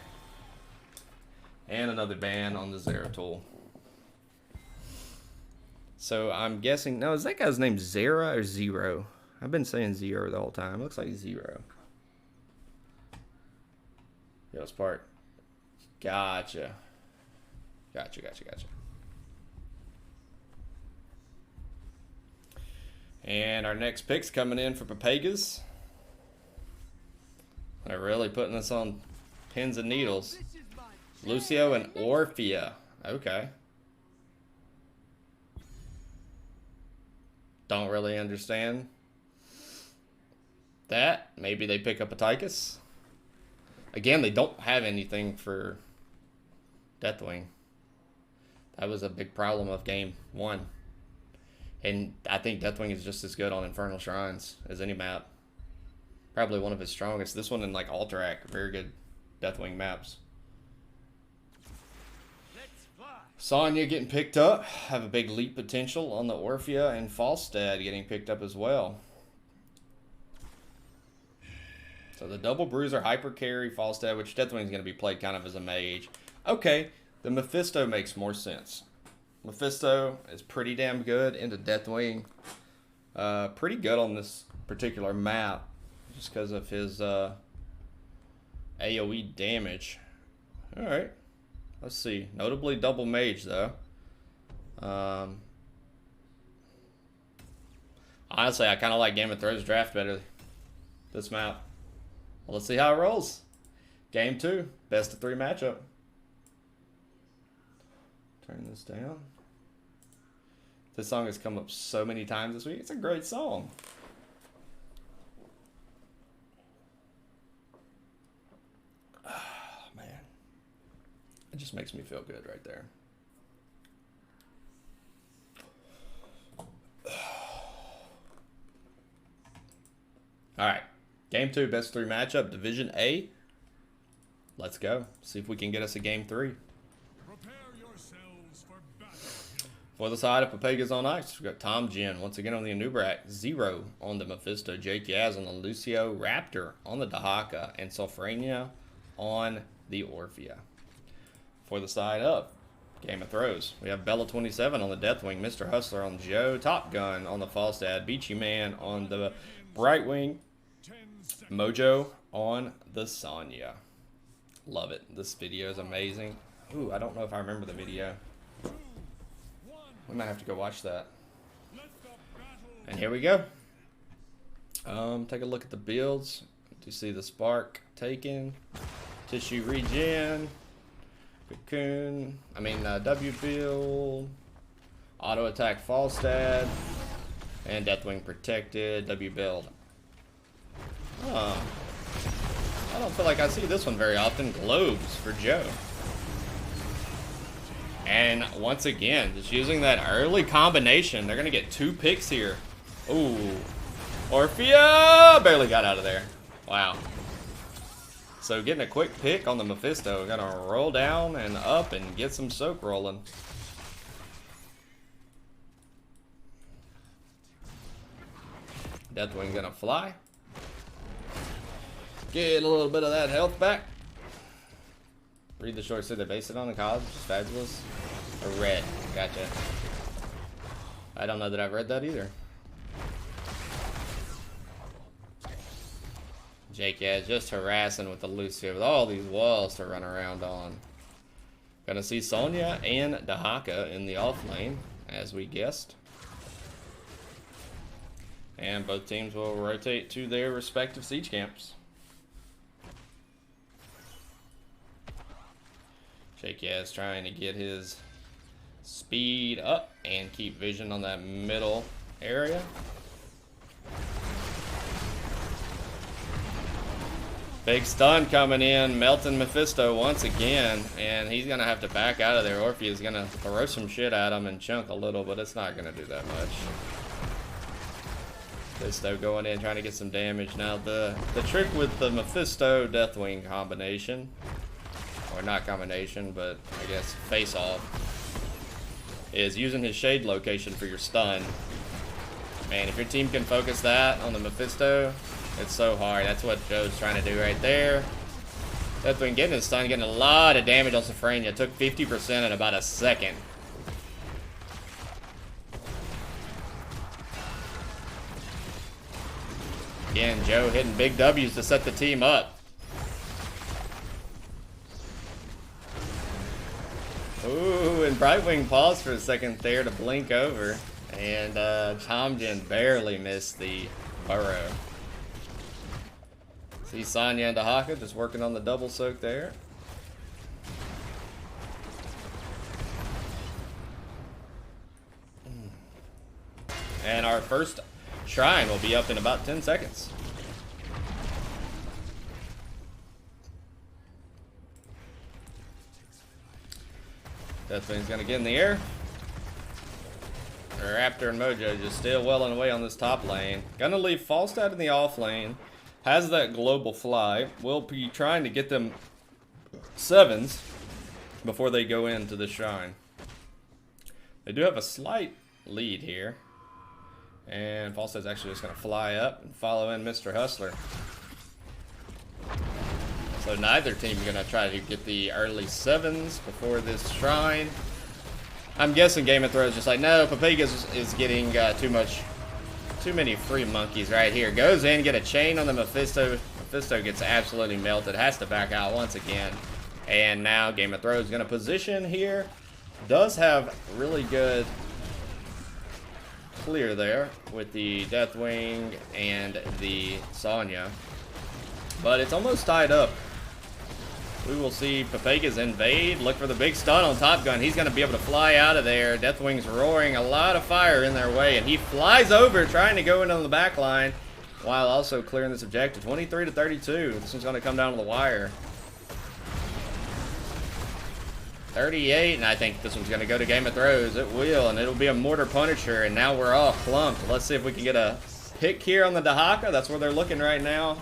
And another ban on the Zero tool. So I'm guessing, no, is that guy's name Zera or Zero? I've been saying Zero the whole time. Looks like Zero. Yo, it's part. Gotcha. Gotcha. And our next pick's coming in for Pepegas. They're really putting us on pins and needles. Lucio and Orphea. Okay. Don't really understand that. Maybe they pick up a Tychus. Again, they don't have anything for Deathwing. That was a big problem of game 1. And I think Deathwing is just as good on Infernal Shrines as any map. Probably one of his strongest. This one in like Alterac, very good Deathwing maps. Sonya getting picked up. Have a big leap potential on the Orphea, and Falstad getting picked up as well. So the double bruiser, hyper carry, Falstad, which Deathwing is going to be played kind of as a mage. Okay, the Mephisto makes more sense. Mephisto is pretty damn good into Deathwing. Pretty good on this particular map, just because of his AoE damage. Alright. Let's see. Notably double mage, though. Honestly, I kind of like Game of Thrones draft better. This map. Well, let's see how it rolls. Game 2. Best of 3 matchup. Turn this down. This song has come up so many times this week. It's a great song. It just makes me feel good right there. Alright. Game 2, best 3 matchup, Division A. Let's go. See if we can get us a Game 3. Prepare yourselves for battle. For the side of Pepegas on ice, we've got Tom Jin once again on the Anubrak, Zero on the Mephisto, Jake Yaz on the Lucio, Raptor on the Dahaka, and Sulfrania on the Orphea. For the side up, Game of Throws, we have Bella27 on the Deathwing, Mr. Hustler on Joe, Top Gun on the Falstad, Beachy Man on the Brightwing, Mojo on the Sonya. Love it. This video is amazing. Ooh, I don't know if I remember the video. We might have to go watch that. And here we go. Take a look at the builds. You see the Spark taken, Tissue Regen, Cocoon, W build, Auto Attack Falstad, and Deathwing Protected, W build. Oh, I don't feel like I see this one very often. Globes for Joe. And once again, just using that early combination, they're going to get 2 picks here. Ooh. Orphea barely got out of there. Wow. So getting a quick pick on the Mephisto. Gonna roll down and up and get some soak rolling. Deathwing gonna fly. Get a little bit of that health back. Read the short, so they base it on the college. Fabulous. A red. Gotcha. I don't know that I've read that either. Jake, yeah, just harassing with the Lucio with all these walls to run around on. Gonna see Sonya and Dahaka in the off lane, as we guessed. And both teams will rotate to their respective siege camps. Jake, yeah, is trying to get his speed up and keep vision on that middle area. Big stun coming in, melting Mephisto once again, and he's gonna have to back out of there. Orpheus gonna throw some shit at him and chunk a little, but it's not gonna do that much. Mephisto going in, trying to get some damage. Now the trick with the Mephisto Deathwing combination, or not combination, but I guess face off, is using his shade location for your stun. Man, if your team can focus that on the Mephisto, it's so hard. That's what Joe's trying to do right there. Deathwing getting his stun, getting a lot of damage on Safrania. Took 50% in about a second. Again, Joe hitting big W's to set the team up. Ooh, and Brightwing paused for a second there to blink over. And Tomjin barely missed the burrow. See Sonya and Dahaka just working on the double soak there. And our first shrine will be up in about 10 seconds. Deathwing's gonna get in the air. Raptor and Mojo just still welling away on this top lane. Gonna leave Falstad in the off lane. Has that global fly. We'll be trying to get them 7s before they go into the shrine. They do have a slight lead here. And Falstad's actually just going to fly up and follow in Mr. Hustler. So neither team is going to try to get the early 7s before this shrine. I'm guessing Game of Thrones just like, no, Pepegas is getting too many free monkeys right here. Goes in, get a chain on the Mephisto. Mephisto gets absolutely melted. Has to back out once again. And now Game of Thrones going to position here. Does have really good clear there with the Deathwing and the Sonya. But it's almost tied up. We will see Pepegas invade. Look for the big stun on Top Gun. He's going to be able to fly out of there. Deathwing's roaring a lot of fire in their way. And he flies over trying to go in on the back line while also clearing this objective. 23 to 32. This one's going to come down to the wire. 38, and I think this one's going to go to Game of Thrones. It will, and it'll be a Mortar Punisher, and now we're all clumped. Let's see if we can get a pick here on the Dahaka. That's where they're looking right now.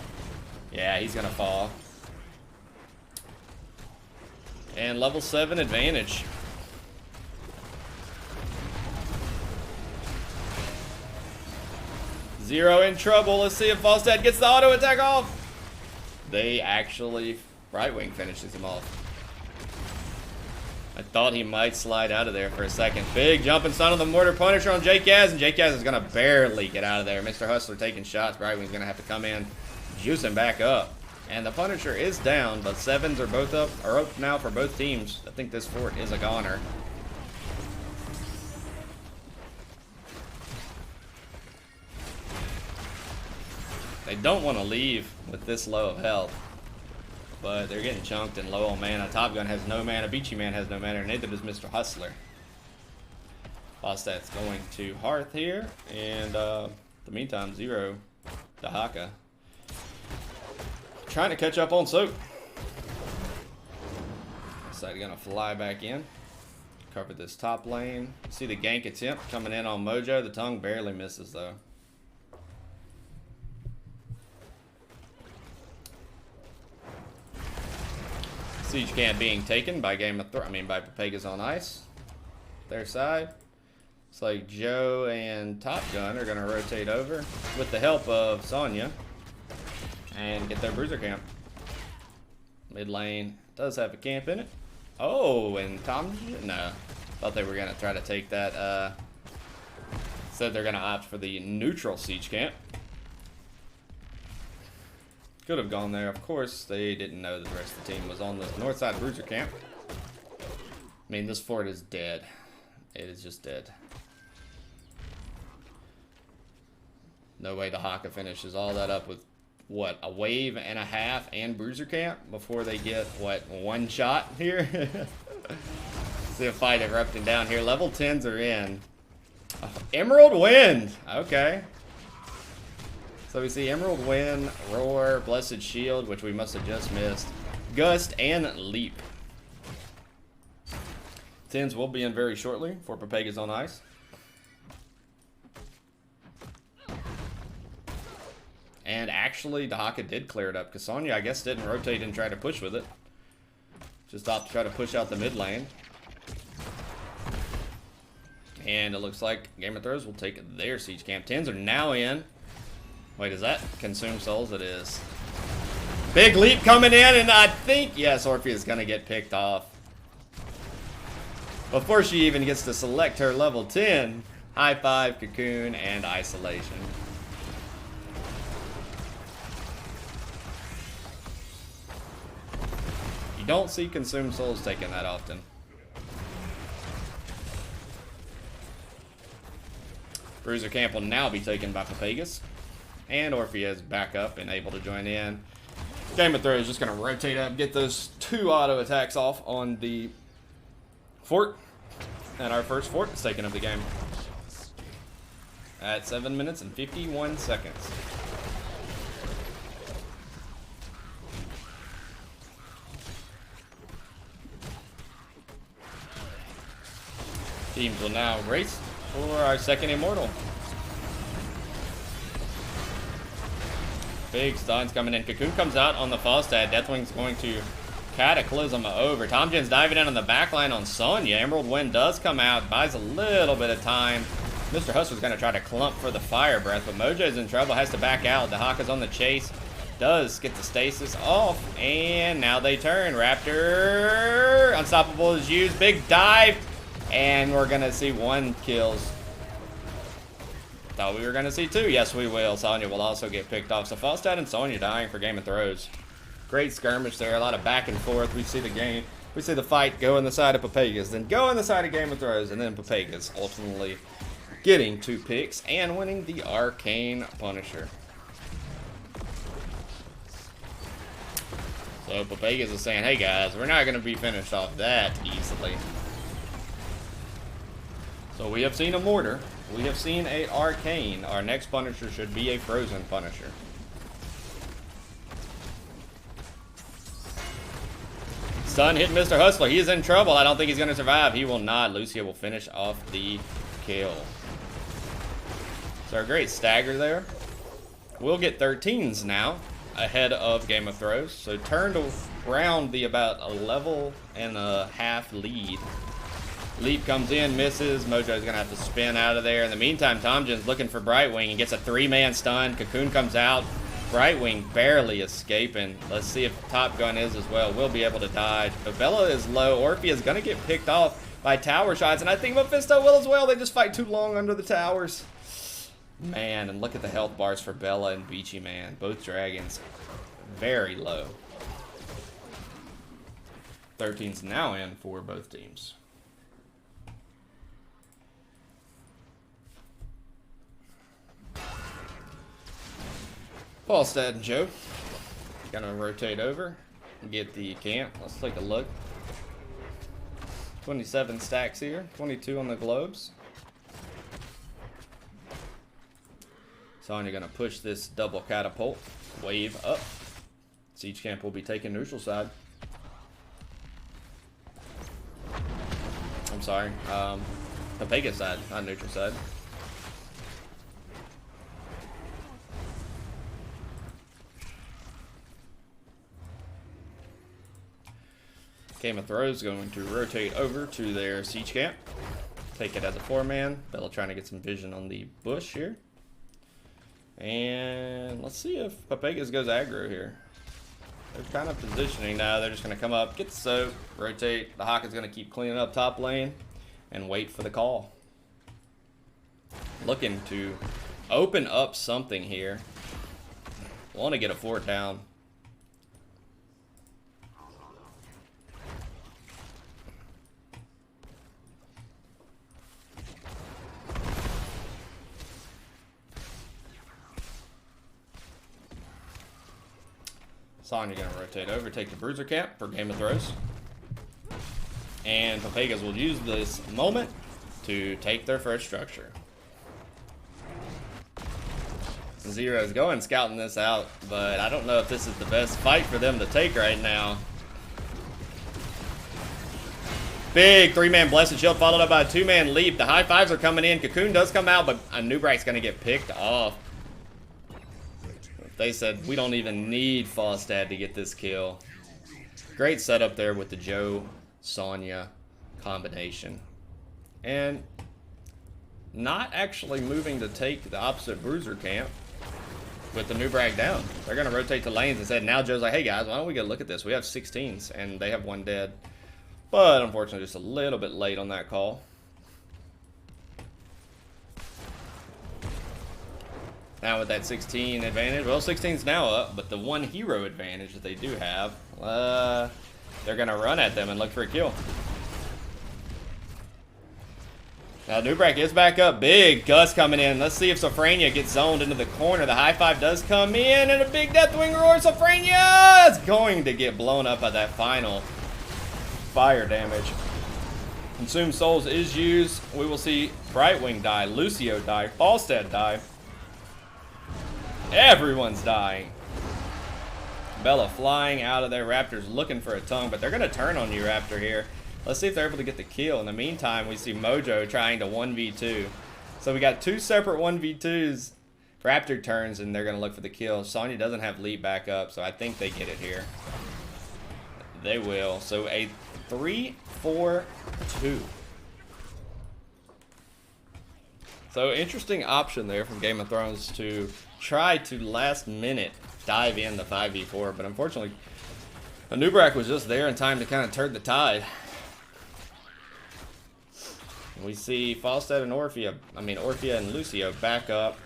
Yeah, he's going to fall. And level 7 advantage. Zero in trouble. Let's see if Falstad gets the auto attack off. They actually, Brightwing finishes him off. I thought he might slide out of there for a second. Big jumping stun on the Mortar Punisher on Jkaz, and Jkaz is going to barely get out of there. Mr. Hustler taking shots. Brightwing's going to have to come in, juice him back up. And the Punisher is down, but 7s are both up, now for both teams. I think this fort is a goner. They don't want to leave with this low of health. But they're getting chunked and low on mana. Top Gun has no mana. Beachy Man has no mana. Neither does Mr. Hustler. Falstad's going to Hearth here. And in the meantime, Zero Dahaka trying to catch up on Soak. So they're going to fly back in. Cover this top lane. See the gank attempt coming in on Mojo. The tongue barely misses though. Siege camp being taken by by Pepegas on ice. Their side. It's like Joe and Top Gun are going to rotate over with the help of Sonya and get their bruiser camp. Mid lane does have a camp in it. Oh, and Tom, no. Thought they were going to try to take that. Said they're going to opt for the neutral siege camp. Could have gone there. Of course, they didn't know that the rest of the team was on the north side bruiser camp. I mean, this fort is dead. It is just dead. No way Dahaka finishes all that up with, what, a wave and a half and bruiser camp before they get, what, one shot here? See a fight erupting down here. Level 10s are in. Oh, Emerald Wind. Okay. So we see Emerald Wind, Roar, Blessed Shield, which we must have just missed, Gust, and Leap. 10s will be in very shortly for Pepegas on ice. And actually, Dahaka did clear it up, because Sonya, I guess, didn't rotate and try to push with it. Just opted to try to push out the mid lane. And it looks like Game of Thrones will take their siege camp. 10s are now in. Wait, is that Consume Souls? It is. Big leap coming in, and I think, yes, Orphea is going to get picked off. Before she even gets to select her level 10, High Five, Cocoon, and Isolation. You don't see Consume Souls taken that often. Bruiser camp will now be taken by Pepegas. And Orphea is back up and able to join in. Game of Thrones just going to rotate up, get those 2 auto attacks off on the fort. And our first fort is taken of the game. At 7 minutes and 51 seconds. Teams will now race for our second Immortal. Big stuns coming in. Cocoon comes out on the Falstad. Deathwing's going to Cataclysm over. Tomjin's diving in on the backline on Sonya. Emerald Wind does come out. Buys a little bit of time. Mr. Hustler's going to try to clump for the Fire Breath, but Mojo's in trouble. Has to back out. Dahaka's on the chase. Does get the stasis off. And now they turn. Raptor. Unstoppable is used. Big dive. And we're going to see 1 kills. Thought we were going to see 2. Yes, we will. Sonya will also get picked off. So Falstad and Sonya dying for Game of Thrones. Great skirmish there. A lot of back and forth. We see the game. We see the fight go on the side of Pepegas, then go on the side of Game of Thrones, and then Pepegas ultimately getting 2 picks and winning the Arcane Punisher. So Pepegas is saying, hey guys, we're not going to be finished off that easily. So we have seen a Mortar. We have seen a Arcane. Our next Punisher should be a Frozen Punisher. Stun hit Mr. Hustler. He is in trouble. I don't think he's going to survive. He will not. Lucia will finish off the kill. So a great stagger there. We'll get 13s now ahead of Game of Thrones. So turned around the about a level and a half lead. Leap comes in, misses. Mojo's going to have to spin out of there. In the meantime, Tomjin's looking for Brightwing and gets a 3-man stun. Cocoon comes out. Brightwing barely escaping. Let's see if Top Gun is as well. We'll be able to dodge. But Bella is low. Orphea is going to get picked off by tower shots. And I think Mephisto will as well. They just fight too long under the towers. Man, and look at the health bars for Bella and Beachy, man. Both dragons very low. 13's now in for both teams. Falstad and Joe gonna rotate over and get the camp. Let's take a look. 27 stacks here, 22 on the globes. Sonya gonna push this double catapult wave up. Siege camp will be taking neutral side. I'm sorry, Pepegas side, not neutral side. Game of Thrones going to rotate over to their siege camp. Take it as a 4-man. Bella trying to get some vision on the bush here. And let's see if Pepegas goes aggro here. They're kind of positioning now. They're just going to come up, get the soak, rotate. The Hawk is going to keep cleaning up top lane and wait for the call. Looking to open up something here. Want to get a fort down. Sonya gonna rotate over, take the Bruiser camp for Game of Thrones. And Pepegas will use this moment to take their first structure. Zero's going scouting this out, but I don't know if this is the best fight for them to take right now. Big 3-man Blessed Shield followed up by a 2-man Leap. The high fives are coming in. Cocoon does come out, but a Nubrak's going to get picked off. They said, we don't even need Falstad to get this kill. Great setup there with the Joe Sonya combination. And not actually moving to take the opposite bruiser camp with the Nubrak down. They're going to rotate the lanes and said, now Joe's like, hey guys, why don't we go look at this? We have 16s and they have 1 dead. But unfortunately, just a little bit late on that call. Now with that 16 advantage, well, 16's now up, but the 1 hero advantage that they do have, they're going to run at them and look for a kill. Now Nubrak is back up. Big Gus coming in. Let's see if Sophrania gets zoned into the corner. The high five does come in, and a big Deathwing roar. Sophrania is going to get blown up by that final fire damage. Consume Souls is used. We will see Brightwing die, Lucio die, Falstad die. Everyone's dying. Bella flying out of there. Raptors looking for a tongue, but they're going to turn on you, Raptor, here. Let's see if they're able to get the kill. In the meantime, we see Mojo trying to 1v2. So we got 2 separate 1v2s. Raptor turns, and they're going to look for the kill. Sonya doesn't have lead back up, so I think they get it here. They will. So a 3-4-2. So interesting option there from Game of Thrones to try to last minute dive in the 5v4, but unfortunately Nubrak was just there in time to kind of turn the tide. We see Falstad and Orphea and Lucio back up.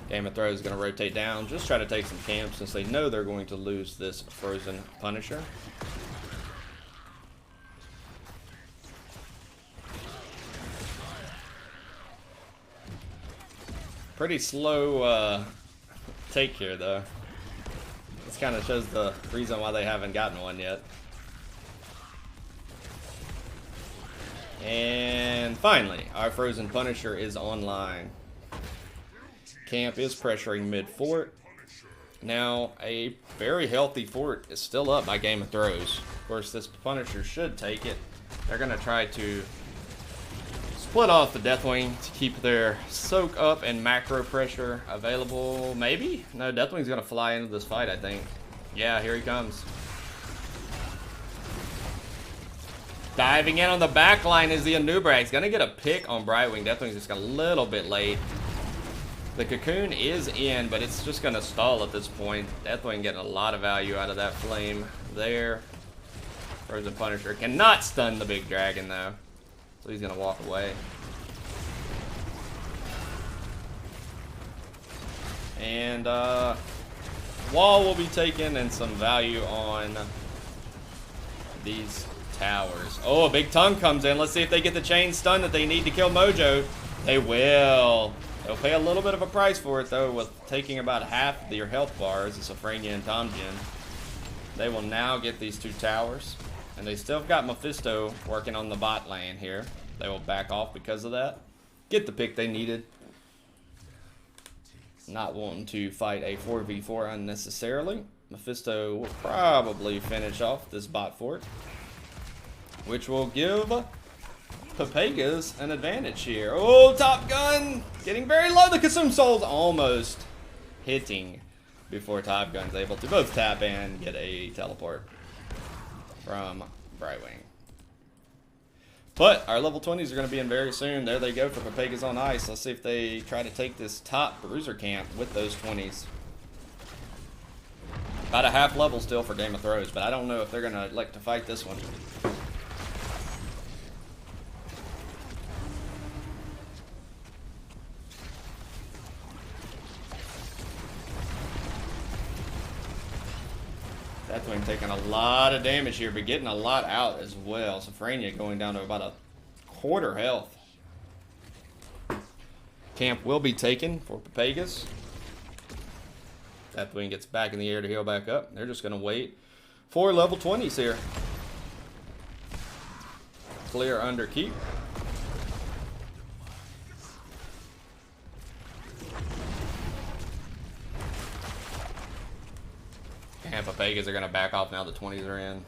Game of Thrones is going to rotate down, just try to take some camps since they know they're going to lose this Frozen Punisher. Pretty slow take here, though. This kind of shows the reason why they haven't gotten one yet. And finally, our Frozen Punisher is online. Camp is pressuring mid-fort. Now, a very healthy fort is still up by Game of Thrones. Of course, this Punisher should take it. They're going to try to split off the Deathwing to keep their soak up and macro pressure available. Maybe? No, Deathwing's going to fly into this fight, I think. Yeah, here he comes. Diving in on the back line is the Anubrak. He's going to get a pick on Brightwing. Deathwing's just got a little bit late. The Cocoon is in, but it's just going to stall at this point. Deathwing getting a lot of value out of that flame there. Frozen Punisher cannot stun the big dragon, though. So he's going to walk away. And wall will be taken and some value on these towers. Oh, a big tongue comes in. Let's see if they get the chain stun that they need to kill Mojo. They will. They'll pay a little bit of a price for it, though, with taking about half their health bars, the Sophrania and Tomjin. They will now get these 2 towers. And they still got Mephisto working on the bot lane here. They will back off because of that. Get the pick they needed. Not wanting to fight a 4v4 unnecessarily. Mephisto will probably finish off this bot fort, which will give Pepegas an advantage here. Oh, Top Gun getting very low. The Consume Soul's almost hitting before Top Gun's able to both tap and get a teleport from Brightwing. But our level 20s are going to be in very soon. There they go for Pepegas on ice. Let's see if they try to take this top bruiser camp with those 20s. About a half level still for Game of Thrones, but I don't know if they're going to elect to fight this one. Deathwing taking a lot of damage here, but getting a lot out as well. Sophrania going down to about a quarter health. Camp will be taken for Pepegas. Deathwing gets back in the air to heal back up. They're just going to wait for level 20s here. Clear under keep. And Pepegas are going to back off now. The 20s are in.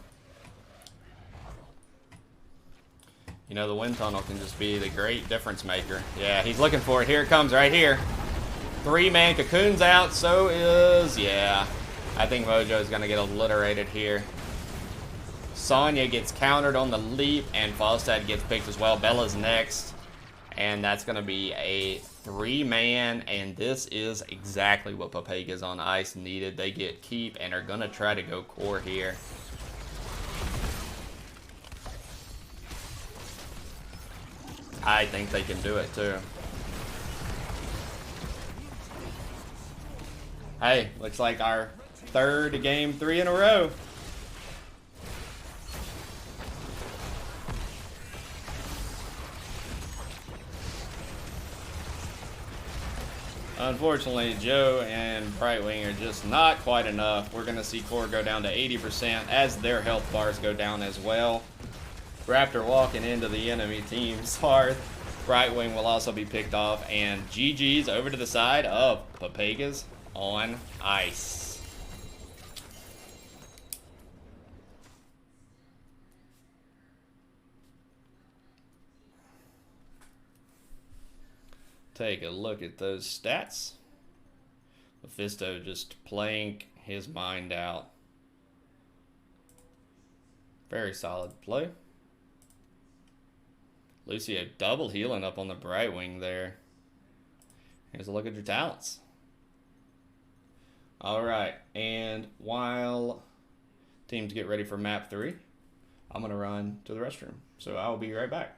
You know, the wind tunnel can just be the great difference maker. Yeah, he's looking for it. Here it comes right here. 3-man Cocoon's out. So is, yeah. I think Mojo's going to get obliterated here. Sonya gets countered on the leap, and Falstad gets picked as well. Bella's next. And that's going to be a 3-man, and this is exactly what Pepegas on ice needed. They get keep and are going to try to go core here. I think they can do it too. Hey, looks like our third game 3 in a row. Unfortunately, Joe and Brightwing are just not quite enough. We're going to see core go down to 80% as their health bars go down as well. Raptor walking into the enemy team's hearth. Brightwing will also be picked off, and GG's over to the side of Pepegas on ice. Take a look at those stats. Mephisto just playing his mind out. Very solid play. Lucio double healing up on the Brightwing there. Here's a look at your talents. Alright, and while teams get ready for map 3, I'm going to run to the restroom. So I will be right back.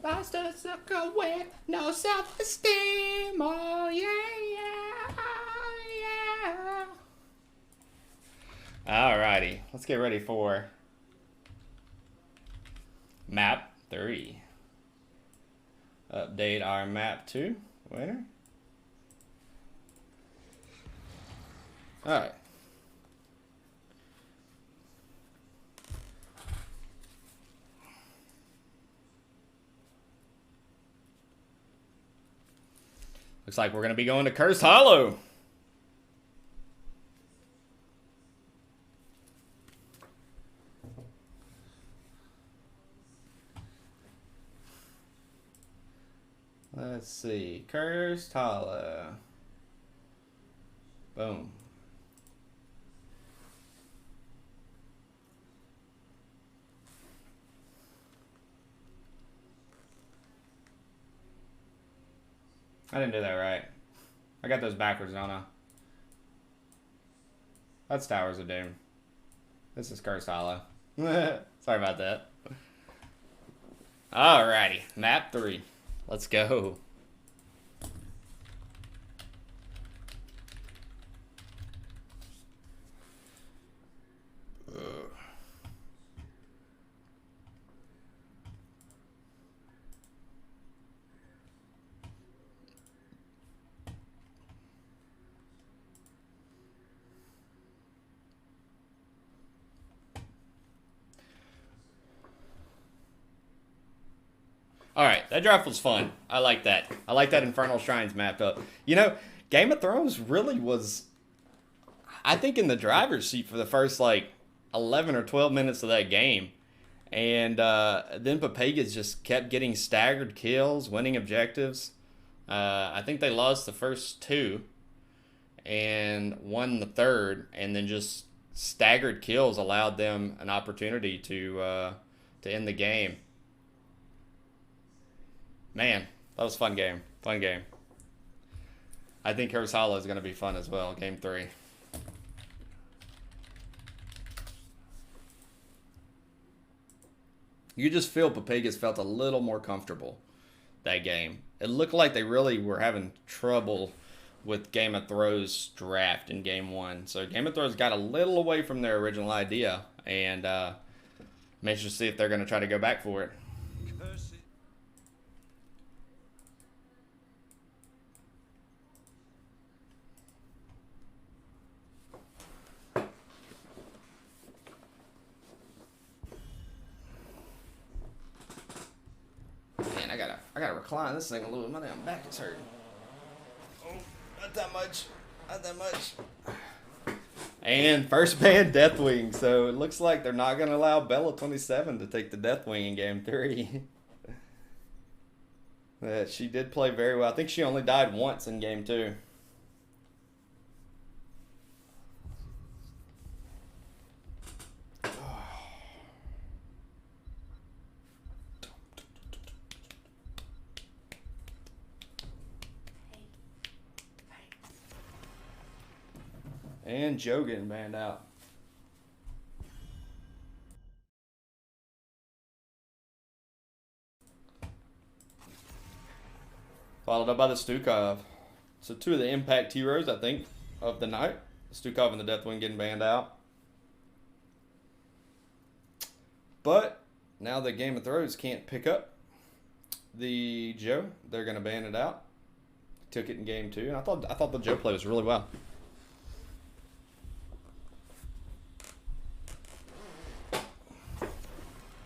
Lost a sucker with no self-esteem. Oh yeah, yeah, yeah. Alrighty, let's get ready for map 3. Update our map 2 winner. Alright. Looks like we're going to be going to Cursed Hollow. Let's see. Cursed Hollow. Boom. I didn't do that right. I got those backwards, don't I? That's Towers of Doom. This is Cursed Hollow. Sorry about that. Alrighty, map 3. Let's go. Alright, that draft was fun. I like that. I like that Infernal Shrines mapped up. You know, Game of Thrones really was, I think, in the driver's seat for the first, like, 11 or 12 minutes of that game. And then Pepegas just kept getting staggered kills, winning objectives. I think they lost the first 2 and won the third. And then just staggered kills allowed them an opportunity to end the game. Man, that was a fun game. Fun game. I think Cursed Hollow is going to be fun as well, game 3. You just feel Pepegas felt a little more comfortable that game. It looked like they really were having trouble with Game of Thrones draft in game 1. So Game of Thrones got a little away from their original idea, and makes you see if they're going to try to go back for it. I gotta recline this thing a little bit. My damn back is hurting. Oh, not that much. Not that much. And first ban Deathwing. So it looks like they're not gonna allow Bella 27 to take the Deathwing in game 3. She did play very well. I think she only died once in game 2. And Joe getting banned out. Followed up by the Stukov. So 2 of the impact heroes, I think, of the night. Stukov and the Deathwing getting banned out. But now that Game of Thrones can't pick up the Joe, they're going to ban it out. Took it in game 2, and I thought the Joe play was really well.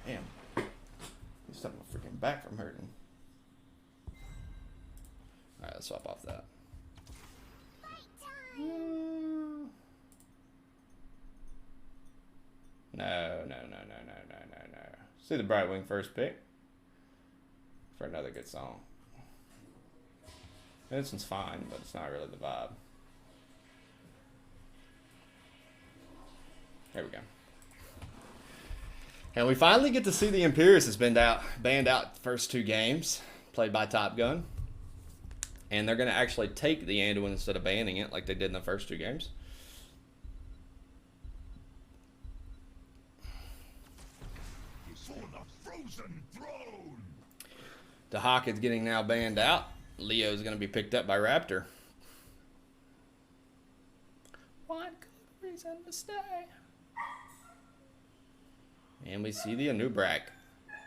Damn. You stopped my freaking back from hurting. Alright, let's swap off that. No. See the Brightwing first pick. For another good song. This one's fine, but it's not really the vibe. There we go. And we finally get to see the Imperius has been banned out the first 2 games, played by Top Gun. And they're going to actually take the Anduin instead of banning it like they did in the first 2 games. For the frozen throne. The Hawk is getting now banned out. Leo is going to be picked up by Raptor. One good reason to stay. And we see the Anubrak.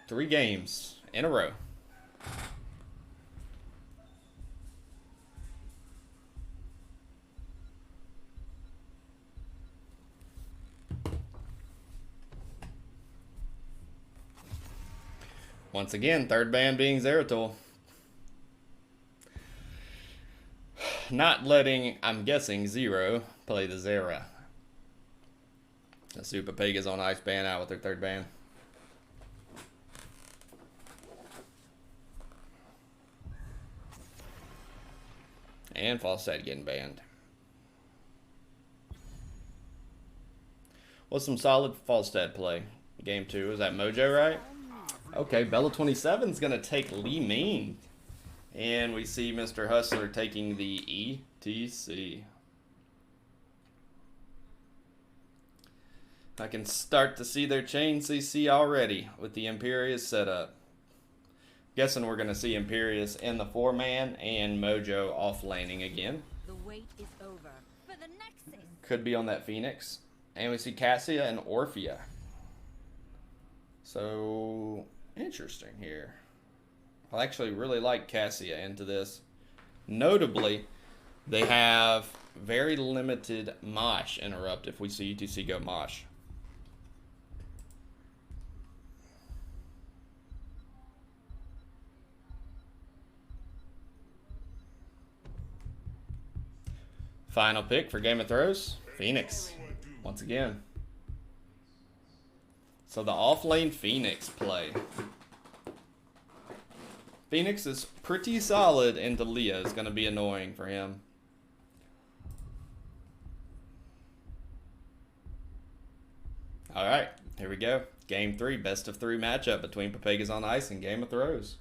3 games in a row. Once again, third ban being Zeratul. Not letting, I'm guessing, Zero play the Zera. Let's see Pepegas on ice ban out with their third ban. And Falstad getting banned. What's some solid Falstad play? Game 2. Is that Mojo, right? Okay, Bella 27 is going to take Lee Mean. And we see Mr. Hustler taking the ETC. I can start to see their chain CC already with the Imperius setup. Guessing we're going to see Imperius in the 4-man and Mojo off laning again. The wait is over for the Nexus. Could be on that Phoenix. And we see Cassia and Orphea. So, interesting here. I actually really like Cassia into this. Notably, they have very limited Mosh interrupt if we see UTC go Mosh. Final pick for Game of Thrones, Phoenix, once again. So the off-lane Phoenix play. Phoenix is pretty solid into Leo. It's going to be annoying for him. Alright, here we go. Game 3, best of 3 matchup between Pepegas on Ice and Game of Thrones.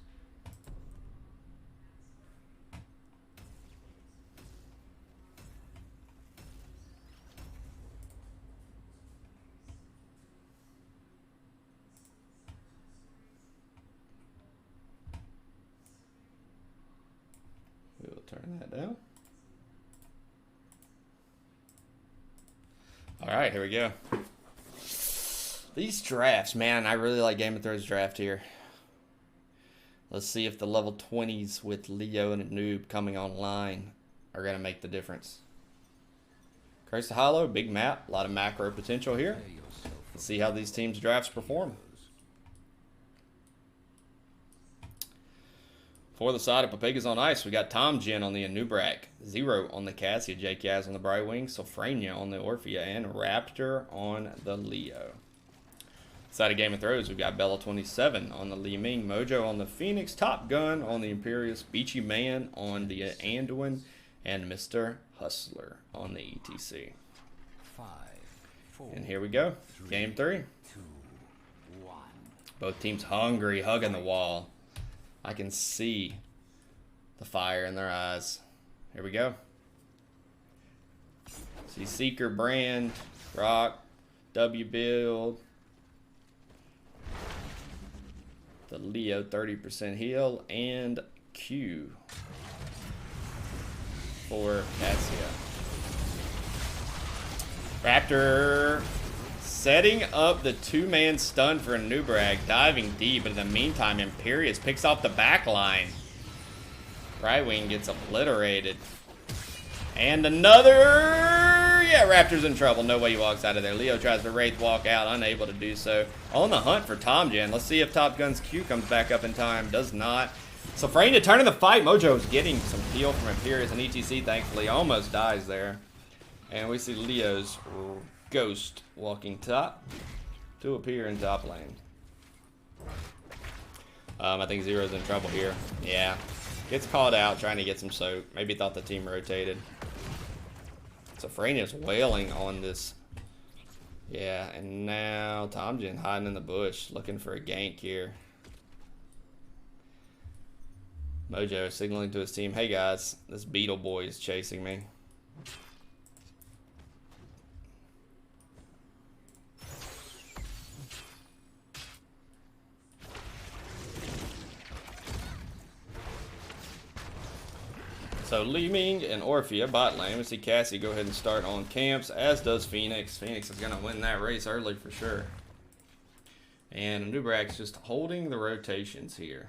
Turn that down. All right, here we go. These drafts, man, I really like Game of Thrones draft here. Let's see if the level 20s with Leo and a noob coming online are going to make the difference. Curse the Hollow, big map, a lot of macro potential here. Let's see how these teams' drafts perform. For the side of Pepegas on Ice, we got Tom Jin on the Anubrak, Zero on the Cassia, Jake Yaz on the Brightwing, Sofrania on the Orphea, and Raptor on the Leo. Side of Game of Thrones, we've got Bella 27 on the Li Ming, Mojo on the Phoenix, Top Gun on the Imperius, Beachy Man on the Anduin, and Mr. Hustler on the ETC. 5, 4, and here we go, Game 3. 2, 1. Both teams hungry, hugging the wall. I can see the fire in their eyes. Here we go. See Seeker, Brand, Rock, W build. The Leo 30% heal and Q for Cassia. Raptor setting up the 2-man stun for a Nubrag, diving deep, but in the meantime, Imperius picks off the back line. Brightwing gets obliterated. And another... Yeah, Raptor's in trouble. No way he walks out of there. Leo tries to Wraith walk out, unable to do so. On the hunt for Tom Jen. Let's see if Top Gun's Q comes back up in time. Does not. So Frayne to turn in the fight. Mojo's getting some heal from Imperius and ETC, thankfully. Almost dies there. And we see Leo's Ghost walking top to appear in top lane. I think Zero's in trouble here. Yeah. Gets called out trying to get some soak. Maybe thought the team rotated. So Frania's wailing on this. Yeah, and now Tomjin hiding in the bush looking for a gank here. Mojo signaling to his team, hey guys, this Beetle boy is chasing me. So Li Ming and Orphea bot lane. We see Cassie go ahead and start on camps, as does Phoenix. Phoenix is going to win that race early for sure. And Nubrak's just holding the rotations here.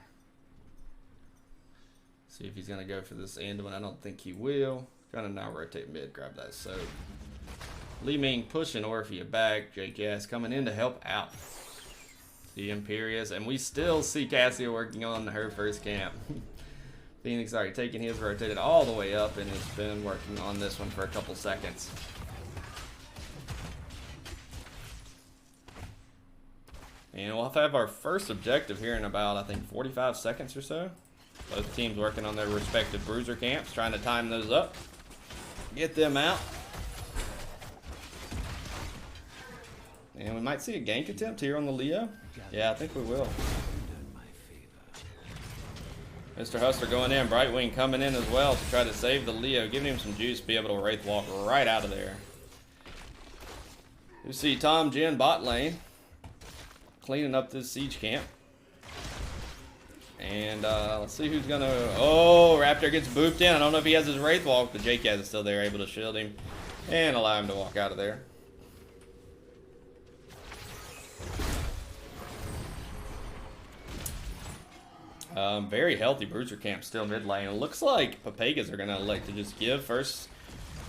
See if he's going to go for this end one. I don't think he will. Going to now rotate mid, grab that soak. Li Ming pushing Orphea back. Jake Ass coming in to help out the Imperius. And we still see Cassia working on her first camp. Phoenix already taking his, rotated all the way up, and has been working on this one for a couple seconds. And we'll have our first objective here in about, I think, 45 seconds or so. Both teams working on their respective bruiser camps, trying to time those up. Get them out. And we might see a gank attempt here on the Leo. Yeah, I think we will. Mr. Hustler going in. Brightwing coming in as well to try to save the Leo. Giving him some juice to be able to Wraith Walk right out of there. You see Tom Jin bot lane. Cleaning up this siege camp. And let's see who's going to... Oh, Raptor gets booped in. I don't know if he has his Wraith Walk, but JCaz is still there, able to shield him. And allow him to walk out of there. Very healthy Bruiser camp still mid lane. It looks like Pepegas are going to elect to just give first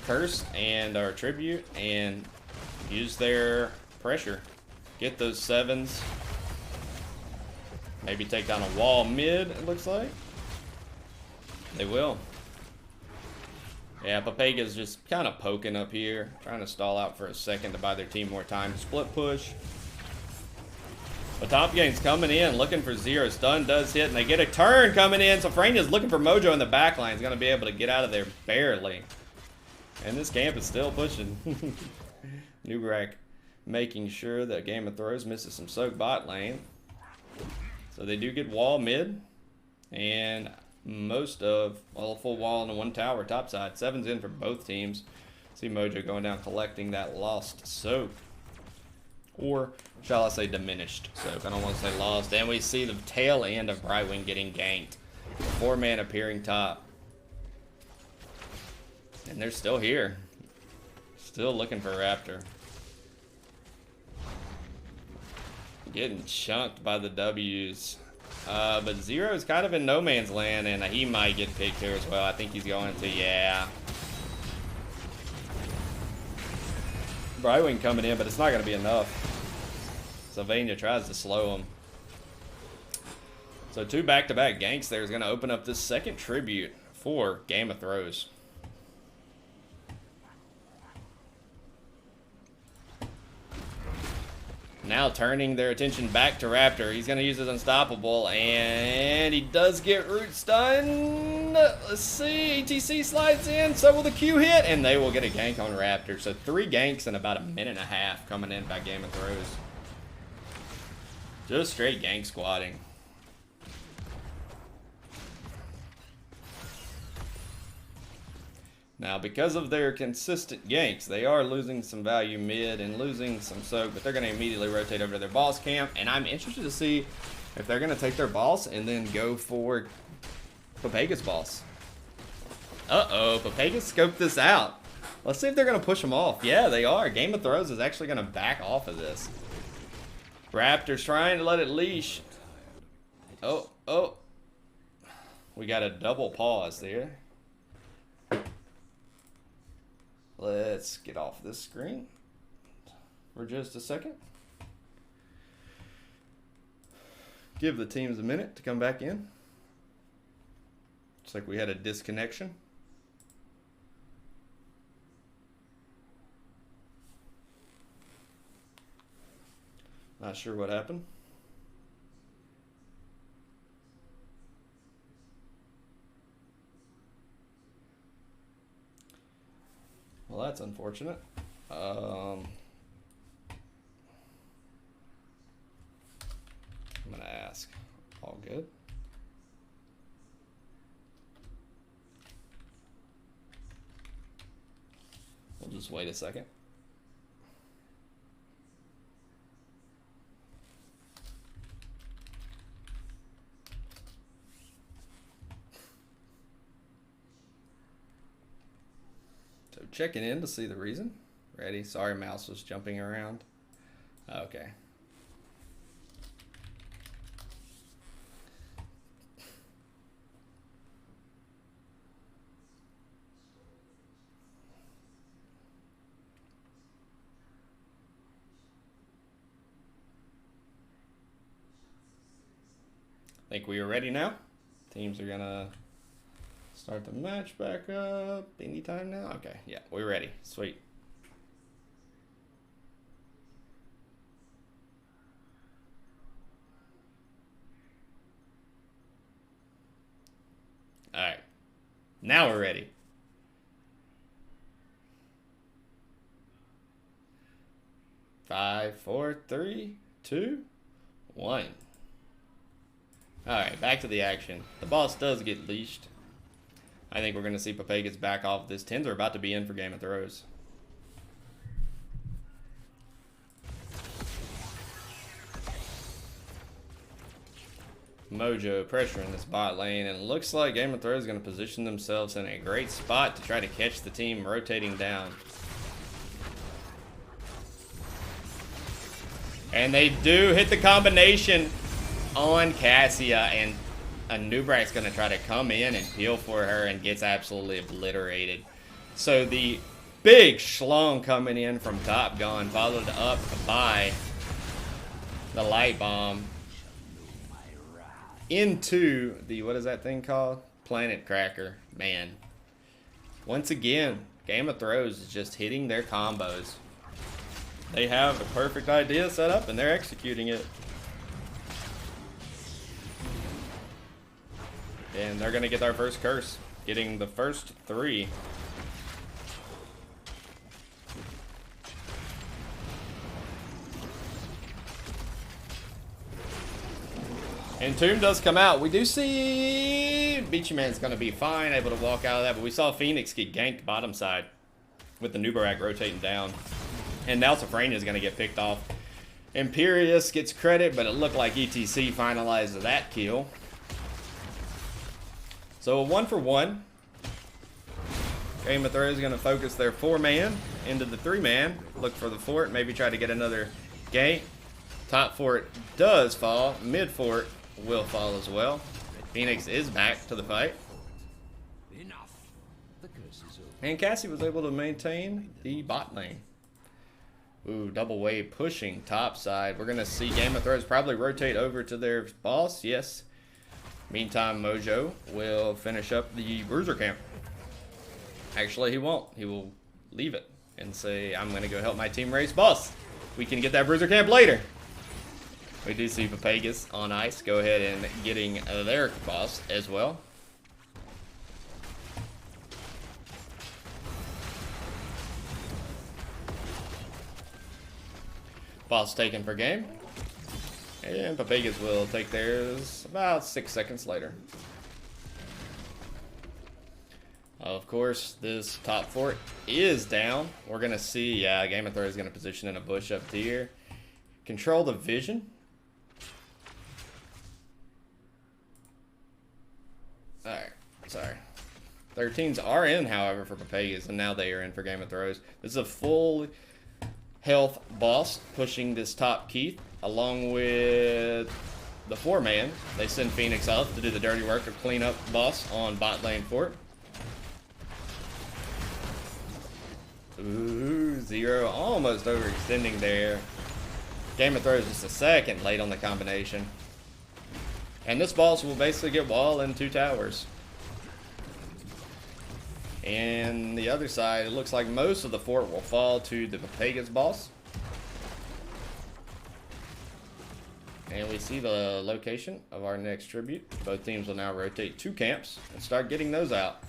Curse and our Tribute and use their pressure. Get those 7s. Maybe take down a wall mid, it looks like. They will. Yeah, Pepegas just kind of poking up here. Trying to stall out for a second to buy their team more time. Split push. But Top Game's coming in, looking for 0. Stun does hit, and they get a turn coming in. So Frania's looking for Mojo in the back line. He's going to be able to get out of there barely. And this camp is still pushing. Nubrak making sure that Game of Throws misses some soak bot lane. So they do get wall mid. And most of, well, a full wall and 1 tower topside. 7's in for both teams. See Mojo going down collecting that lost soak. Or shall I say diminished soak. I don't want to say lost. And we see the tail end of Brightwing getting ganked. 4-man appearing top. And they're still here. Still looking for Raptor. Getting chunked by the W's. But 0 is kind of in no man's land, and he might get picked here as well. I think he's going to, yeah. Brightwing coming in, but it's not going to be enough. Sylvania tries to slow him. So 2 back-to-back ganks there is going to open up this second tribute for Game of Throws. Now turning their attention back to Raptor. He's going to use his Unstoppable, and he does get root stun. Let's see. ATC slides in, so will the Q hit, and they will get a gank on Raptor. So 3 ganks in about a minute and a half coming in by Game of Throws. Just straight gank squatting. Now, because of their consistent ganks, they are losing some value mid and losing some soak, but they're going to immediately rotate over to their boss camp, and I'm interested to see if they're going to take their boss and then go for Pepegas boss. Uh-oh, Pepegas scoped this out. Let's see if they're going to push them off. Yeah, they are. Game of Throws is actually going to back off of this. Raptor's trying to let it leash. Oh. We got a double pause there. Let's get off this screen for just a second. Give the teams a minute to come back in. Looks like we had a disconnection. Not sure what happened. Well, that's unfortunate. I'm gonna ask. All good? We'll just wait a second. So checking in to see the reason. Ready? Sorry, mouse was jumping around. Okay. Think we are ready now. Teams are gonna start the match back up anytime now. Okay, yeah, we're ready. Sweet. All right, now we're ready. Five, four, three, two, one. Alright, back to the action. The boss does get leashed. I think we're going to see Pepegas back off this. 10s are about to be in for Game of Throws. Mojo pressuring this bot lane, and it looks like Game of Throws is going to position themselves in a great spot to try to catch the team rotating down. And they do hit the combination on Cassia, and Nubrak's going to try to come in and peel for her and gets absolutely obliterated. So the big schlong coming in from Top Gun, followed up by the light bomb into the, what is that thing called? Planet Cracker. Man. Once again, Game of Throws is just hitting their combos. They have a perfect idea set up and they're executing it. And they're going to get our first curse, getting the first 3. And Tomb does come out. We do see Beachy Man's going to be fine, able to walk out of that. But we saw Phoenix get ganked bottom side with the Nubarak rotating down. And now Safrania is going to get picked off. Imperius gets credit, but it looked like ETC finalized that kill. So a 1-for-1. Game of Throws is going to focus their 4-man into the 3-man. Look for the fort, maybe try to get another gank. Top fort does fall. Mid fort will fall as well. Phoenix is back to the fight. Enough. The curse is over. And Cassie was able to maintain the bot lane. Ooh, double wave pushing top side. We're going to see Game of Throws probably rotate over to their boss. Yes. Meantime, Mojo will finish up the bruiser camp. Actually, he won't. He will leave it and say, I'm going to go help my team race boss. We can get that bruiser camp later. We do see Pepegas on ice go ahead and getting their boss as well. Boss taken for game. And Pepegas will take theirs about 6 seconds later. Of course, this top fort is down. We're going to see, Game of Throws is going to position in a bush up here. Control the vision. Alright, sorry. 13s are in, however, for Pepegas, and now they are in for Game of Throws. This is a full health boss pushing this top Keith, along with the 4-man. They send Phoenix up to do the dirty work of clean up boss on bot lane fort. Ooh, 0 almost overextending there. Game of Throws just a second late on the combination. And this boss will basically get wall in 2 towers. And the other side, it looks like most of the fort will fall to the Pepegas boss. And we see the location of our next tribute. Both teams will now rotate 2 camps and start getting those out.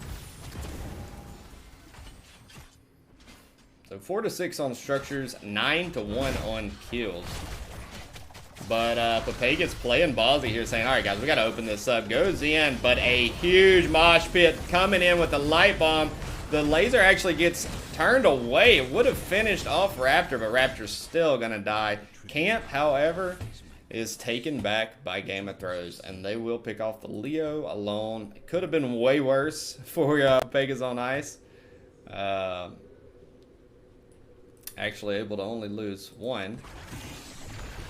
So 4-6 on structures, 9-1 on kills. But Pepegas playing ballsy here, saying, all right, guys, we got to open this up. Goes in, but a huge mosh pit coming in with the light bomb. The laser actually gets turned away. It would have finished off Raptor, but Raptor's still going to die. Camp, however, is taken back by Game of Throws, and they will pick off the Leo alone. It could have been way worse for Pepegas on ice. Actually able to only lose 1.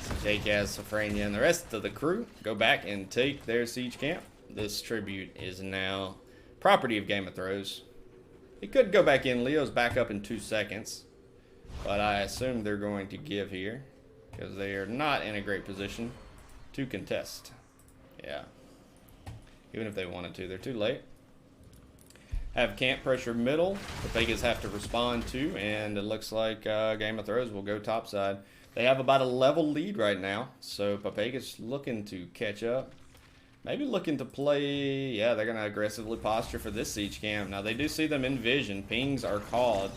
Pepegas, Safrania, and the rest of the crew go back and take their siege camp. This tribute is now property of Game of Throws. It could go back in. Leo's back up in 2 seconds. But I assume they're going to give here, because they are not in a great position to contest. Yeah. Even if they wanted to, they're too late. Have camp pressure middle. The Pepegas have to respond to, and it looks like Game of Throws will go topside. They have about a level lead right now, so Pepegas looking to catch up. Maybe looking to play, yeah, they're going to aggressively posture for this siege camp. Now, they do see them in vision. Pings are called.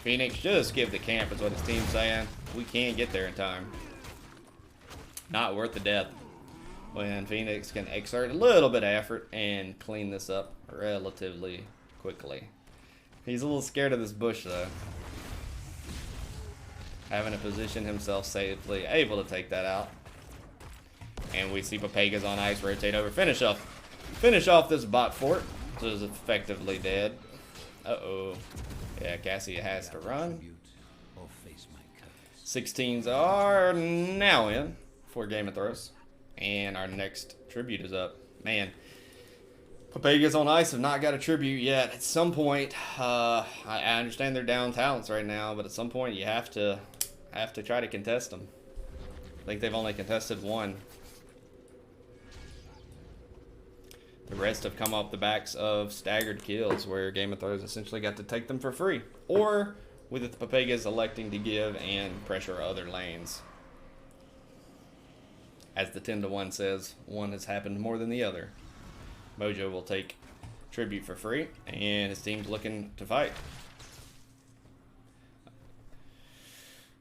Phoenix, just give the camp is what his team's saying. We can't get there in time. Not worth the death. when Phoenix can exert a little bit of effort and clean this up relatively quickly. He's a little scared of this bush, though. Having to position himself safely, able to take that out. And we see Pepegas on ice rotate over. Finish off this bot fort. So it's effectively dead. Uh-oh. Yeah, Cassia has to run. 16s are now in for Game of Thrones. And our next tribute is up. Man, Pepegas on ice have not got a tribute yet. At some point, I understand they're down talents right now, but at some point you have to try to contest them. I think they've only contested one. The rest have come off the backs of staggered kills, where Game of Thrones essentially got to take them for free, or with the Pepegas electing to give and pressure other lanes. As the 10-to-1 says, one has happened more than the other. Mojo will take tribute for free, and his team's looking to fight.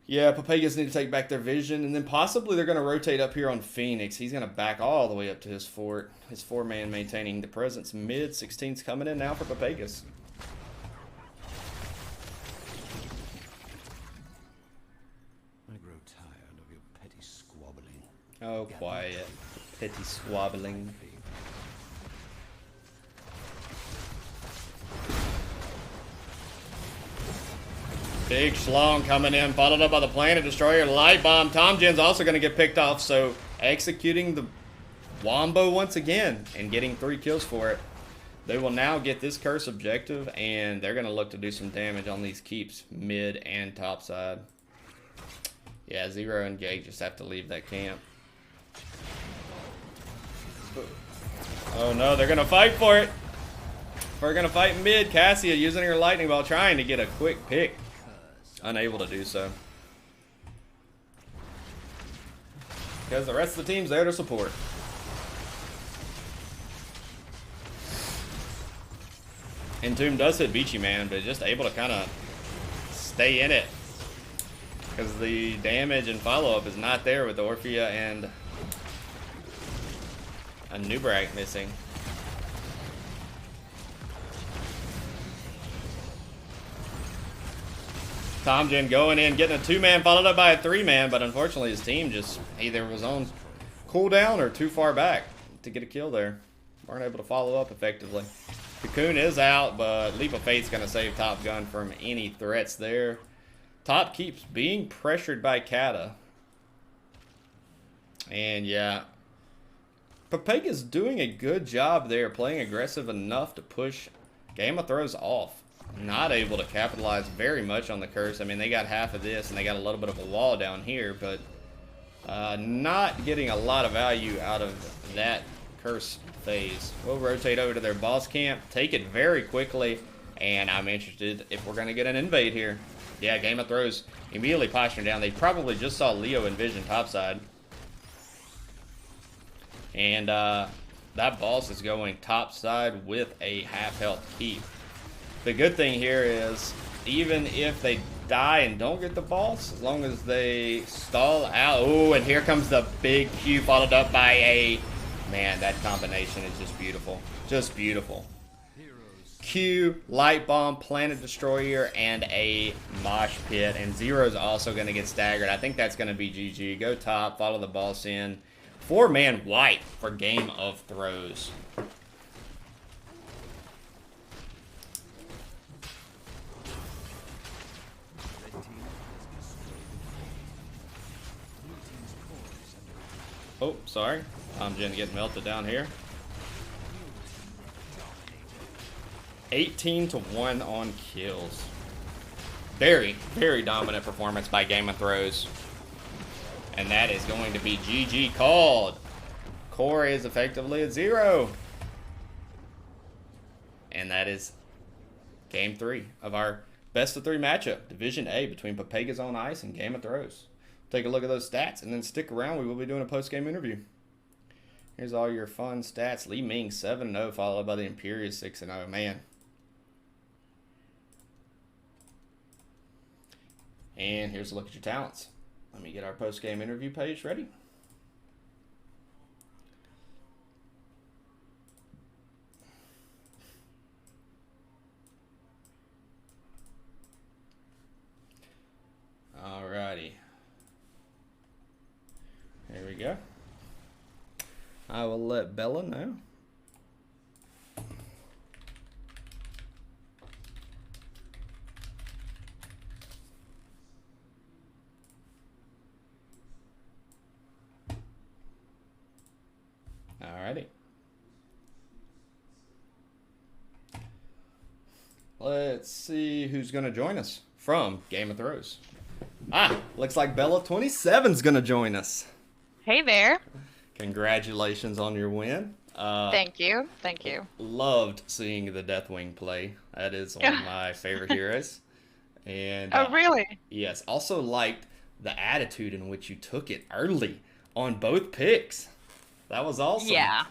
Yeah, Pepegas need to take back their vision, and then possibly they're going to rotate up here on Phoenix. He's going to back all the way up to his fort. His 4-man maintaining the presence. Mid 16's coming in now for Pepegas. I grow tired of your petty squabbling. Oh, quiet. Petty squabbling. Big schlong coming in, followed up by the Planet Destroyer. Light Bomb. Tom Jen's also going to get picked off, so executing the Wombo once again and getting 3 kills for it. They will now get this curse objective, and they're going to look to do some damage on these keeps, mid and top side. Yeah, Zero and Gage just have to leave that camp. Oh no, they're going to fight for it. We're going to fight mid. Cassia using her lightning ball, trying to get a quick pick. Unable to do so. Because the rest of the team's there to support. Entomb does hit Beachy Man, but just able to kind of stay in it. Because the damage and follow-up is not there with Orphea and a Nubrak missing. Tom Jen going in, getting a 2-man, followed up by a 3-man, but unfortunately his team just either was on cooldown or too far back to get a kill there. Weren't able to follow up effectively. Cocoon is out, but Leap of Faith's going to save Top Gun from any threats there. Top keeps being pressured by Kata. And yeah, Pepega's doing a good job there, playing aggressive enough to push Game of Thrones off. Not able to capitalize very much on the curse. I mean, they got half of this, and they got a little bit of a wall down here, but not getting a lot of value out of that curse phase. We'll rotate over to their boss camp, take it very quickly, and I'm interested if we're going to get an invade here. Yeah, Game of Thrones immediately posturing down. They probably just saw Leo and Vision topside. And that boss is going topside with a half-health keep. The good thing here is, even if they die and don't get the boss, as long as they stall out. Oh, and here comes the big Q, followed up by a... Man, that combination is just beautiful. Just beautiful. Q, Light Bomb, Planet Destroyer, and a Mosh Pit. And Zero's also going to get staggered. I think that's going to be GG. Go top, follow the boss in. 4-man wipe for Game of Thrones. Oh, sorry. I'm going to get melted down here. 18-1 on kills. Very, very dominant performance by Game of Thrones. And that is going to be GG called. Core is effectively at 0. And that is Game 3 of our best of 3 matchup. Division A between Pepegas on Ice and Game of Thrones. Take a look at those stats and then stick around. We will be doing a post-game interview. Here's all your fun stats. Li Ming 7-0, followed by the Imperius 6-0. Man. And here's a look at your talents. Let me get our post-game interview page ready. let Bella know. Alrighty. Let's see who's going to join us from Game of Throws. Looks like Bella27's going to join us. Hey there. Congratulations on your win. Thank you. Thank you. Loved seeing the Deathwing play. That is one of my favorite heroes. And Oh, really? yes, also liked the attitude in which you took it early on both picks. That was awesome. Yeah.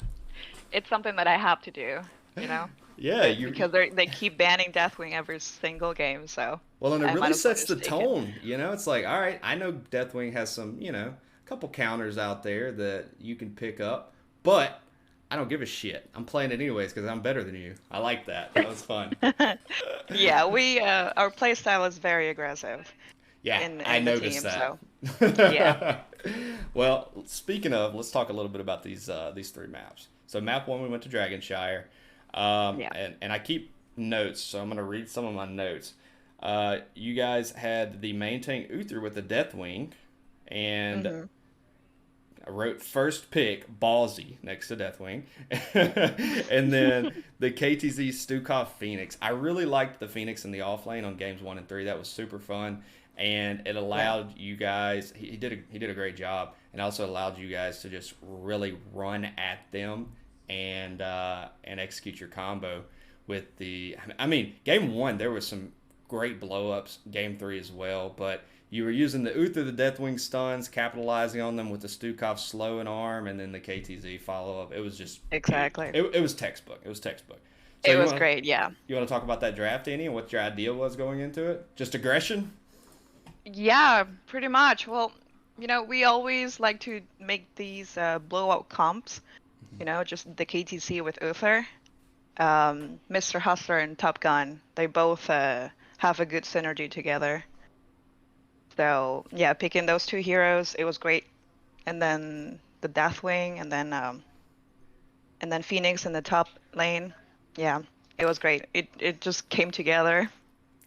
It's something that I have to do, you know? Yeah, because they keep banning Deathwing every single game, so. Well, and it I might really as well sets the just take it. tone. You know, it's like, all right, I know Deathwing has some, a couple counters out there that you can pick up, but I don't give a shit. I'm playing it anyways because I'm better than you. I like that. That was fun. Yeah, our playstyle is very aggressive. Yeah, in I the noticed team, that. so. Yeah. Well, speaking of, let's talk a little bit about these three maps. So map 1, we went to Dragonshire. Yeah. And I keep notes, so I'm going to read some of my notes. You guys had the main tank Uther with the Deathwing, and I wrote first pick Ballsy next to Deathwing, and then the KTZ Stukov Phoenix. I really liked the Phoenix in the off lane on games 1 and 3. That was super fun, and it allowed you guys. He did a great job, and also allowed you guys to just really run at them and execute your combo with the. I mean, game 1 there was some great blow ups. Game 3 as well, but you were using the Uther, the Deathwing stuns, capitalizing on them with the Stukov slow and arm, and then the KTZ follow up. It was just Exactly. It was textbook. It was textbook. So It was great, yeah. You want to talk about that draft, Annie, and what your idea was going into it? Just aggression? Yeah, pretty much. Well, we always like to make these blowout comps. Just the KTC with Uther. Mr. Hustler and Top Gun, they both have a good synergy together. So, yeah, picking those two heroes, it was great. And then the Deathwing, and then Phoenix in the top lane. Yeah, it was great. It just came together.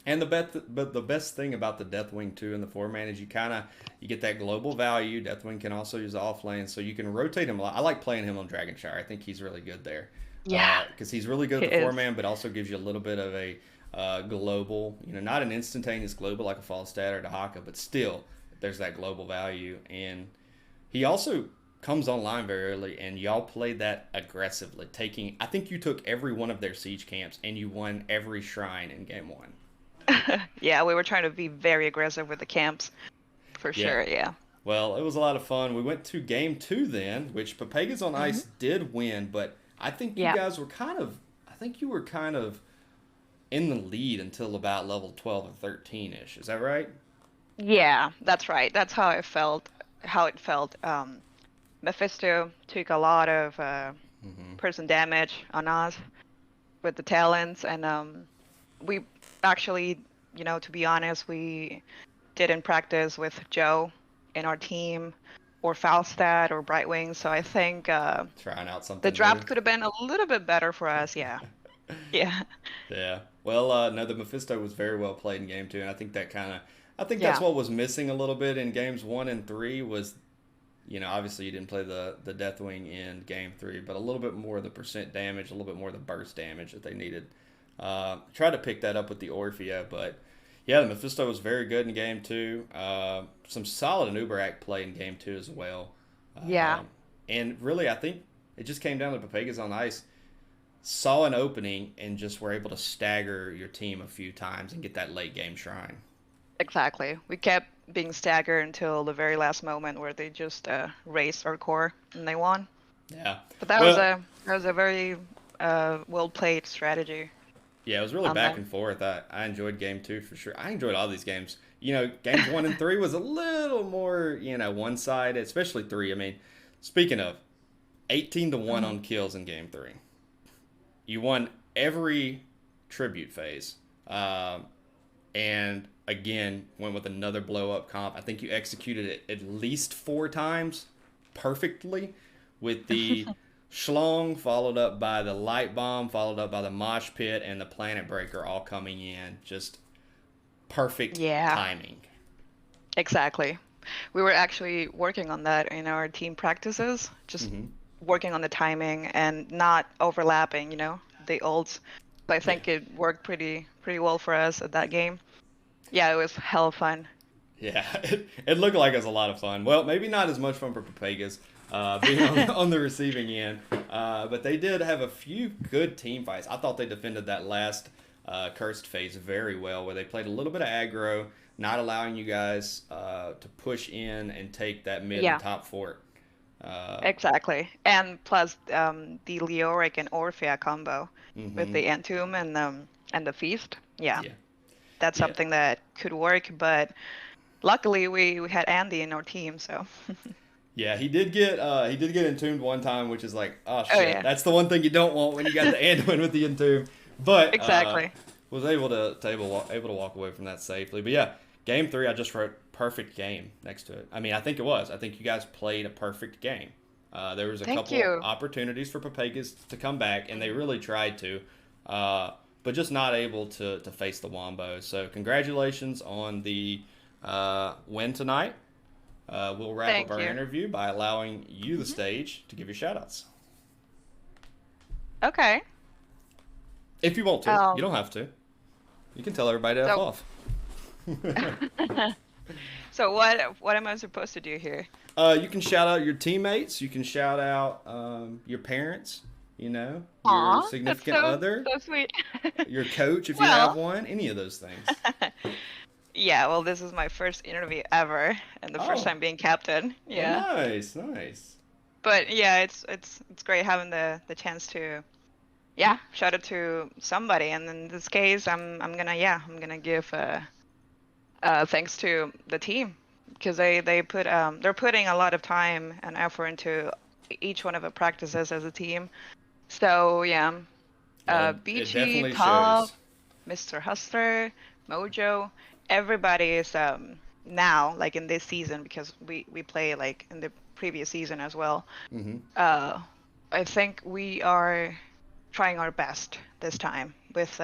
And the best thing about the Deathwing too in the 4-man is you get that global value. Deathwing can also use the off lane, so you can rotate him a lot. I like playing him on Dragonshire. I think he's really good there. Yeah, because he's really good at the 4-man, but also gives you a little bit of a global, not an instantaneous global like a Falstad or Dahaka, but still there's that global value. And he also comes online very early, and y'all played that aggressively. I think you took every one of their siege camps, and you won every shrine in game 1. Yeah, we were trying to be very aggressive with the camps, for sure. Yeah. Well, it was a lot of fun. We went to game 2 then, which Pepegas on Ice did win, but I think you guys were kind of in the lead until about level 12 or 13-ish. Is that right? Yeah, that's right. That's how it felt. Mephisto took a lot of person damage on us with the talents, and we actually, to be honest, we didn't practice with Joe in our team, or Falstad or Brightwing, so I think trying out something. The draft new. could have been a little bit better for us. Yeah. Yeah. Yeah. Well, no, the Mephisto was very well played in game 2, and I think that's what was missing a little bit in games 1 and 3 was, obviously you didn't play the Deathwing in game 3, but a little bit more of the percent damage, a little bit more of the burst damage that they needed. Tried to pick that up with the Orphea, but yeah, the Mephisto was very good in game 2. Some solid Uberak play in game 2 as well. Yeah. And really, I think it just came down to Pepegas on Ice. Saw an opening and just were able to stagger your team a few times and get that late game shrine. Exactly. We kept being staggered until the very last moment where they just raced our core and they won. Yeah. But that was a very well played strategy. Yeah, it was really back and forth. I enjoyed game 2 for sure. I enjoyed all these games. Games 1 and 3 was a little more, one-sided, especially 3. I mean, speaking of, 18-1 on kills in game 3. You won every tribute phase. And again, went with another blow-up comp. I think you executed it at least 4 times perfectly with the Schlong, followed up by the Light Bomb, followed up by the Mosh Pit, and the Planet Breaker all coming in. Just perfect timing. Exactly. We were actually working on that in our team practices, just working on the timing and not overlapping, the ults. But I think it worked pretty well for us at that game. Yeah, it was hell fun. Yeah, it looked like it was a lot of fun. Well, maybe not as much fun for Pepegas being on the receiving end, but they did have a few good team fights. I thought they defended that last cursed phase very well, where they played a little bit of aggro, not allowing you guys to push in and take that mid and top fort. Exactly, and plus the Leoric and Orphea combo with the Entomb and the Feast. Yeah. That's something that could work, but luckily we had Andy in our team, so. Yeah, he did get entombed one time, which is like, oh shit, that's the one thing you don't want when you got the Anduin with the entomb. But exactly, was able to walk away from that safely. But yeah, game 3, I just wrote perfect game next to it. I mean, I think it was. I think you guys played a perfect game. There was a couple opportunities for Pepegas to come back, and they really tried to. But just not able to face the Wombo. So congratulations on the win tonight. We'll wrap up our interview by allowing you the stage to give your shout-outs. Okay. If you want to. You don't have to. You can tell everybody to F off. So what am I supposed to do here? You can shout out your teammates. You can shout out your parents. Your significant other. So sweet. Your coach, if you have one. Any of those things. Yeah, well, this is my first interview ever, and the first time being captain. Yeah. Oh, nice. But yeah, it's great having the chance to, shout out to somebody. And in this case, I'm gonna give thanks to the team, because they're putting a lot of time and effort into each one of the practices as a team. So BG, Pop, Mr. Hustler, Mojo, everybody is now, like in this season, because we play like in the previous season as well. I think we are trying our best this time with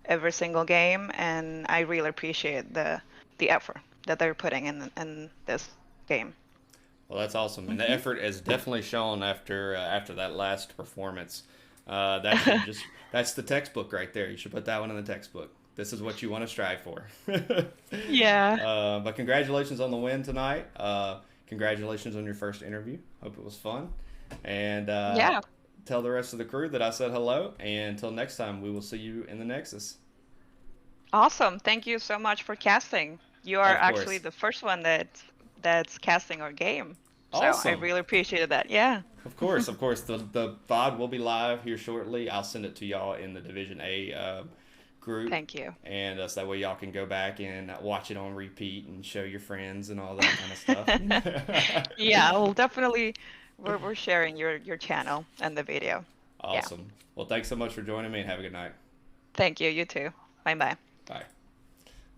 every single game, and I really appreciate the effort that they're putting in this game. Well, that's awesome, and the effort is definitely shown after that last performance. That's the textbook right there. You should put that one in the textbook. This is what you want to strive for. Yeah. But congratulations on the win tonight. Congratulations on your first interview. Hope it was fun. And tell the rest of the crew that I said hello. And until next time, we will see you in the Nexus. Awesome. Thank you so much for casting. You are actually the first one that's casting our game. Awesome. So I really appreciated that. Yeah. Of course. The VOD will be live here shortly. I'll send it to y'all in the Division A group. Thank you. And so that way y'all can go back and watch it on repeat and show your friends and all that kind of stuff. Yeah, well, definitely we're sharing your channel and the video. Awesome. Yeah. Well, thanks so much for joining me, and have a good night. Thank you. You too. Bye-bye. Bye.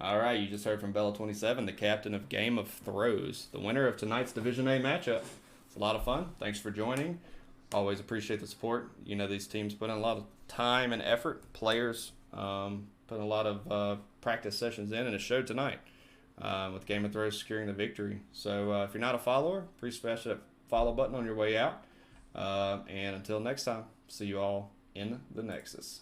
All right, you just heard from Bella27, the captain of Game of Throws, the winner of tonight's Division A matchup. It's a lot of fun. Thanks for joining. Always appreciate the support. These teams put in a lot of time and effort. Players put a lot of practice sessions in, and it showed tonight with Game of Throws securing the victory. So if you're not a follower, please smash that follow button on your way out. And until next time, see you all in the Nexus.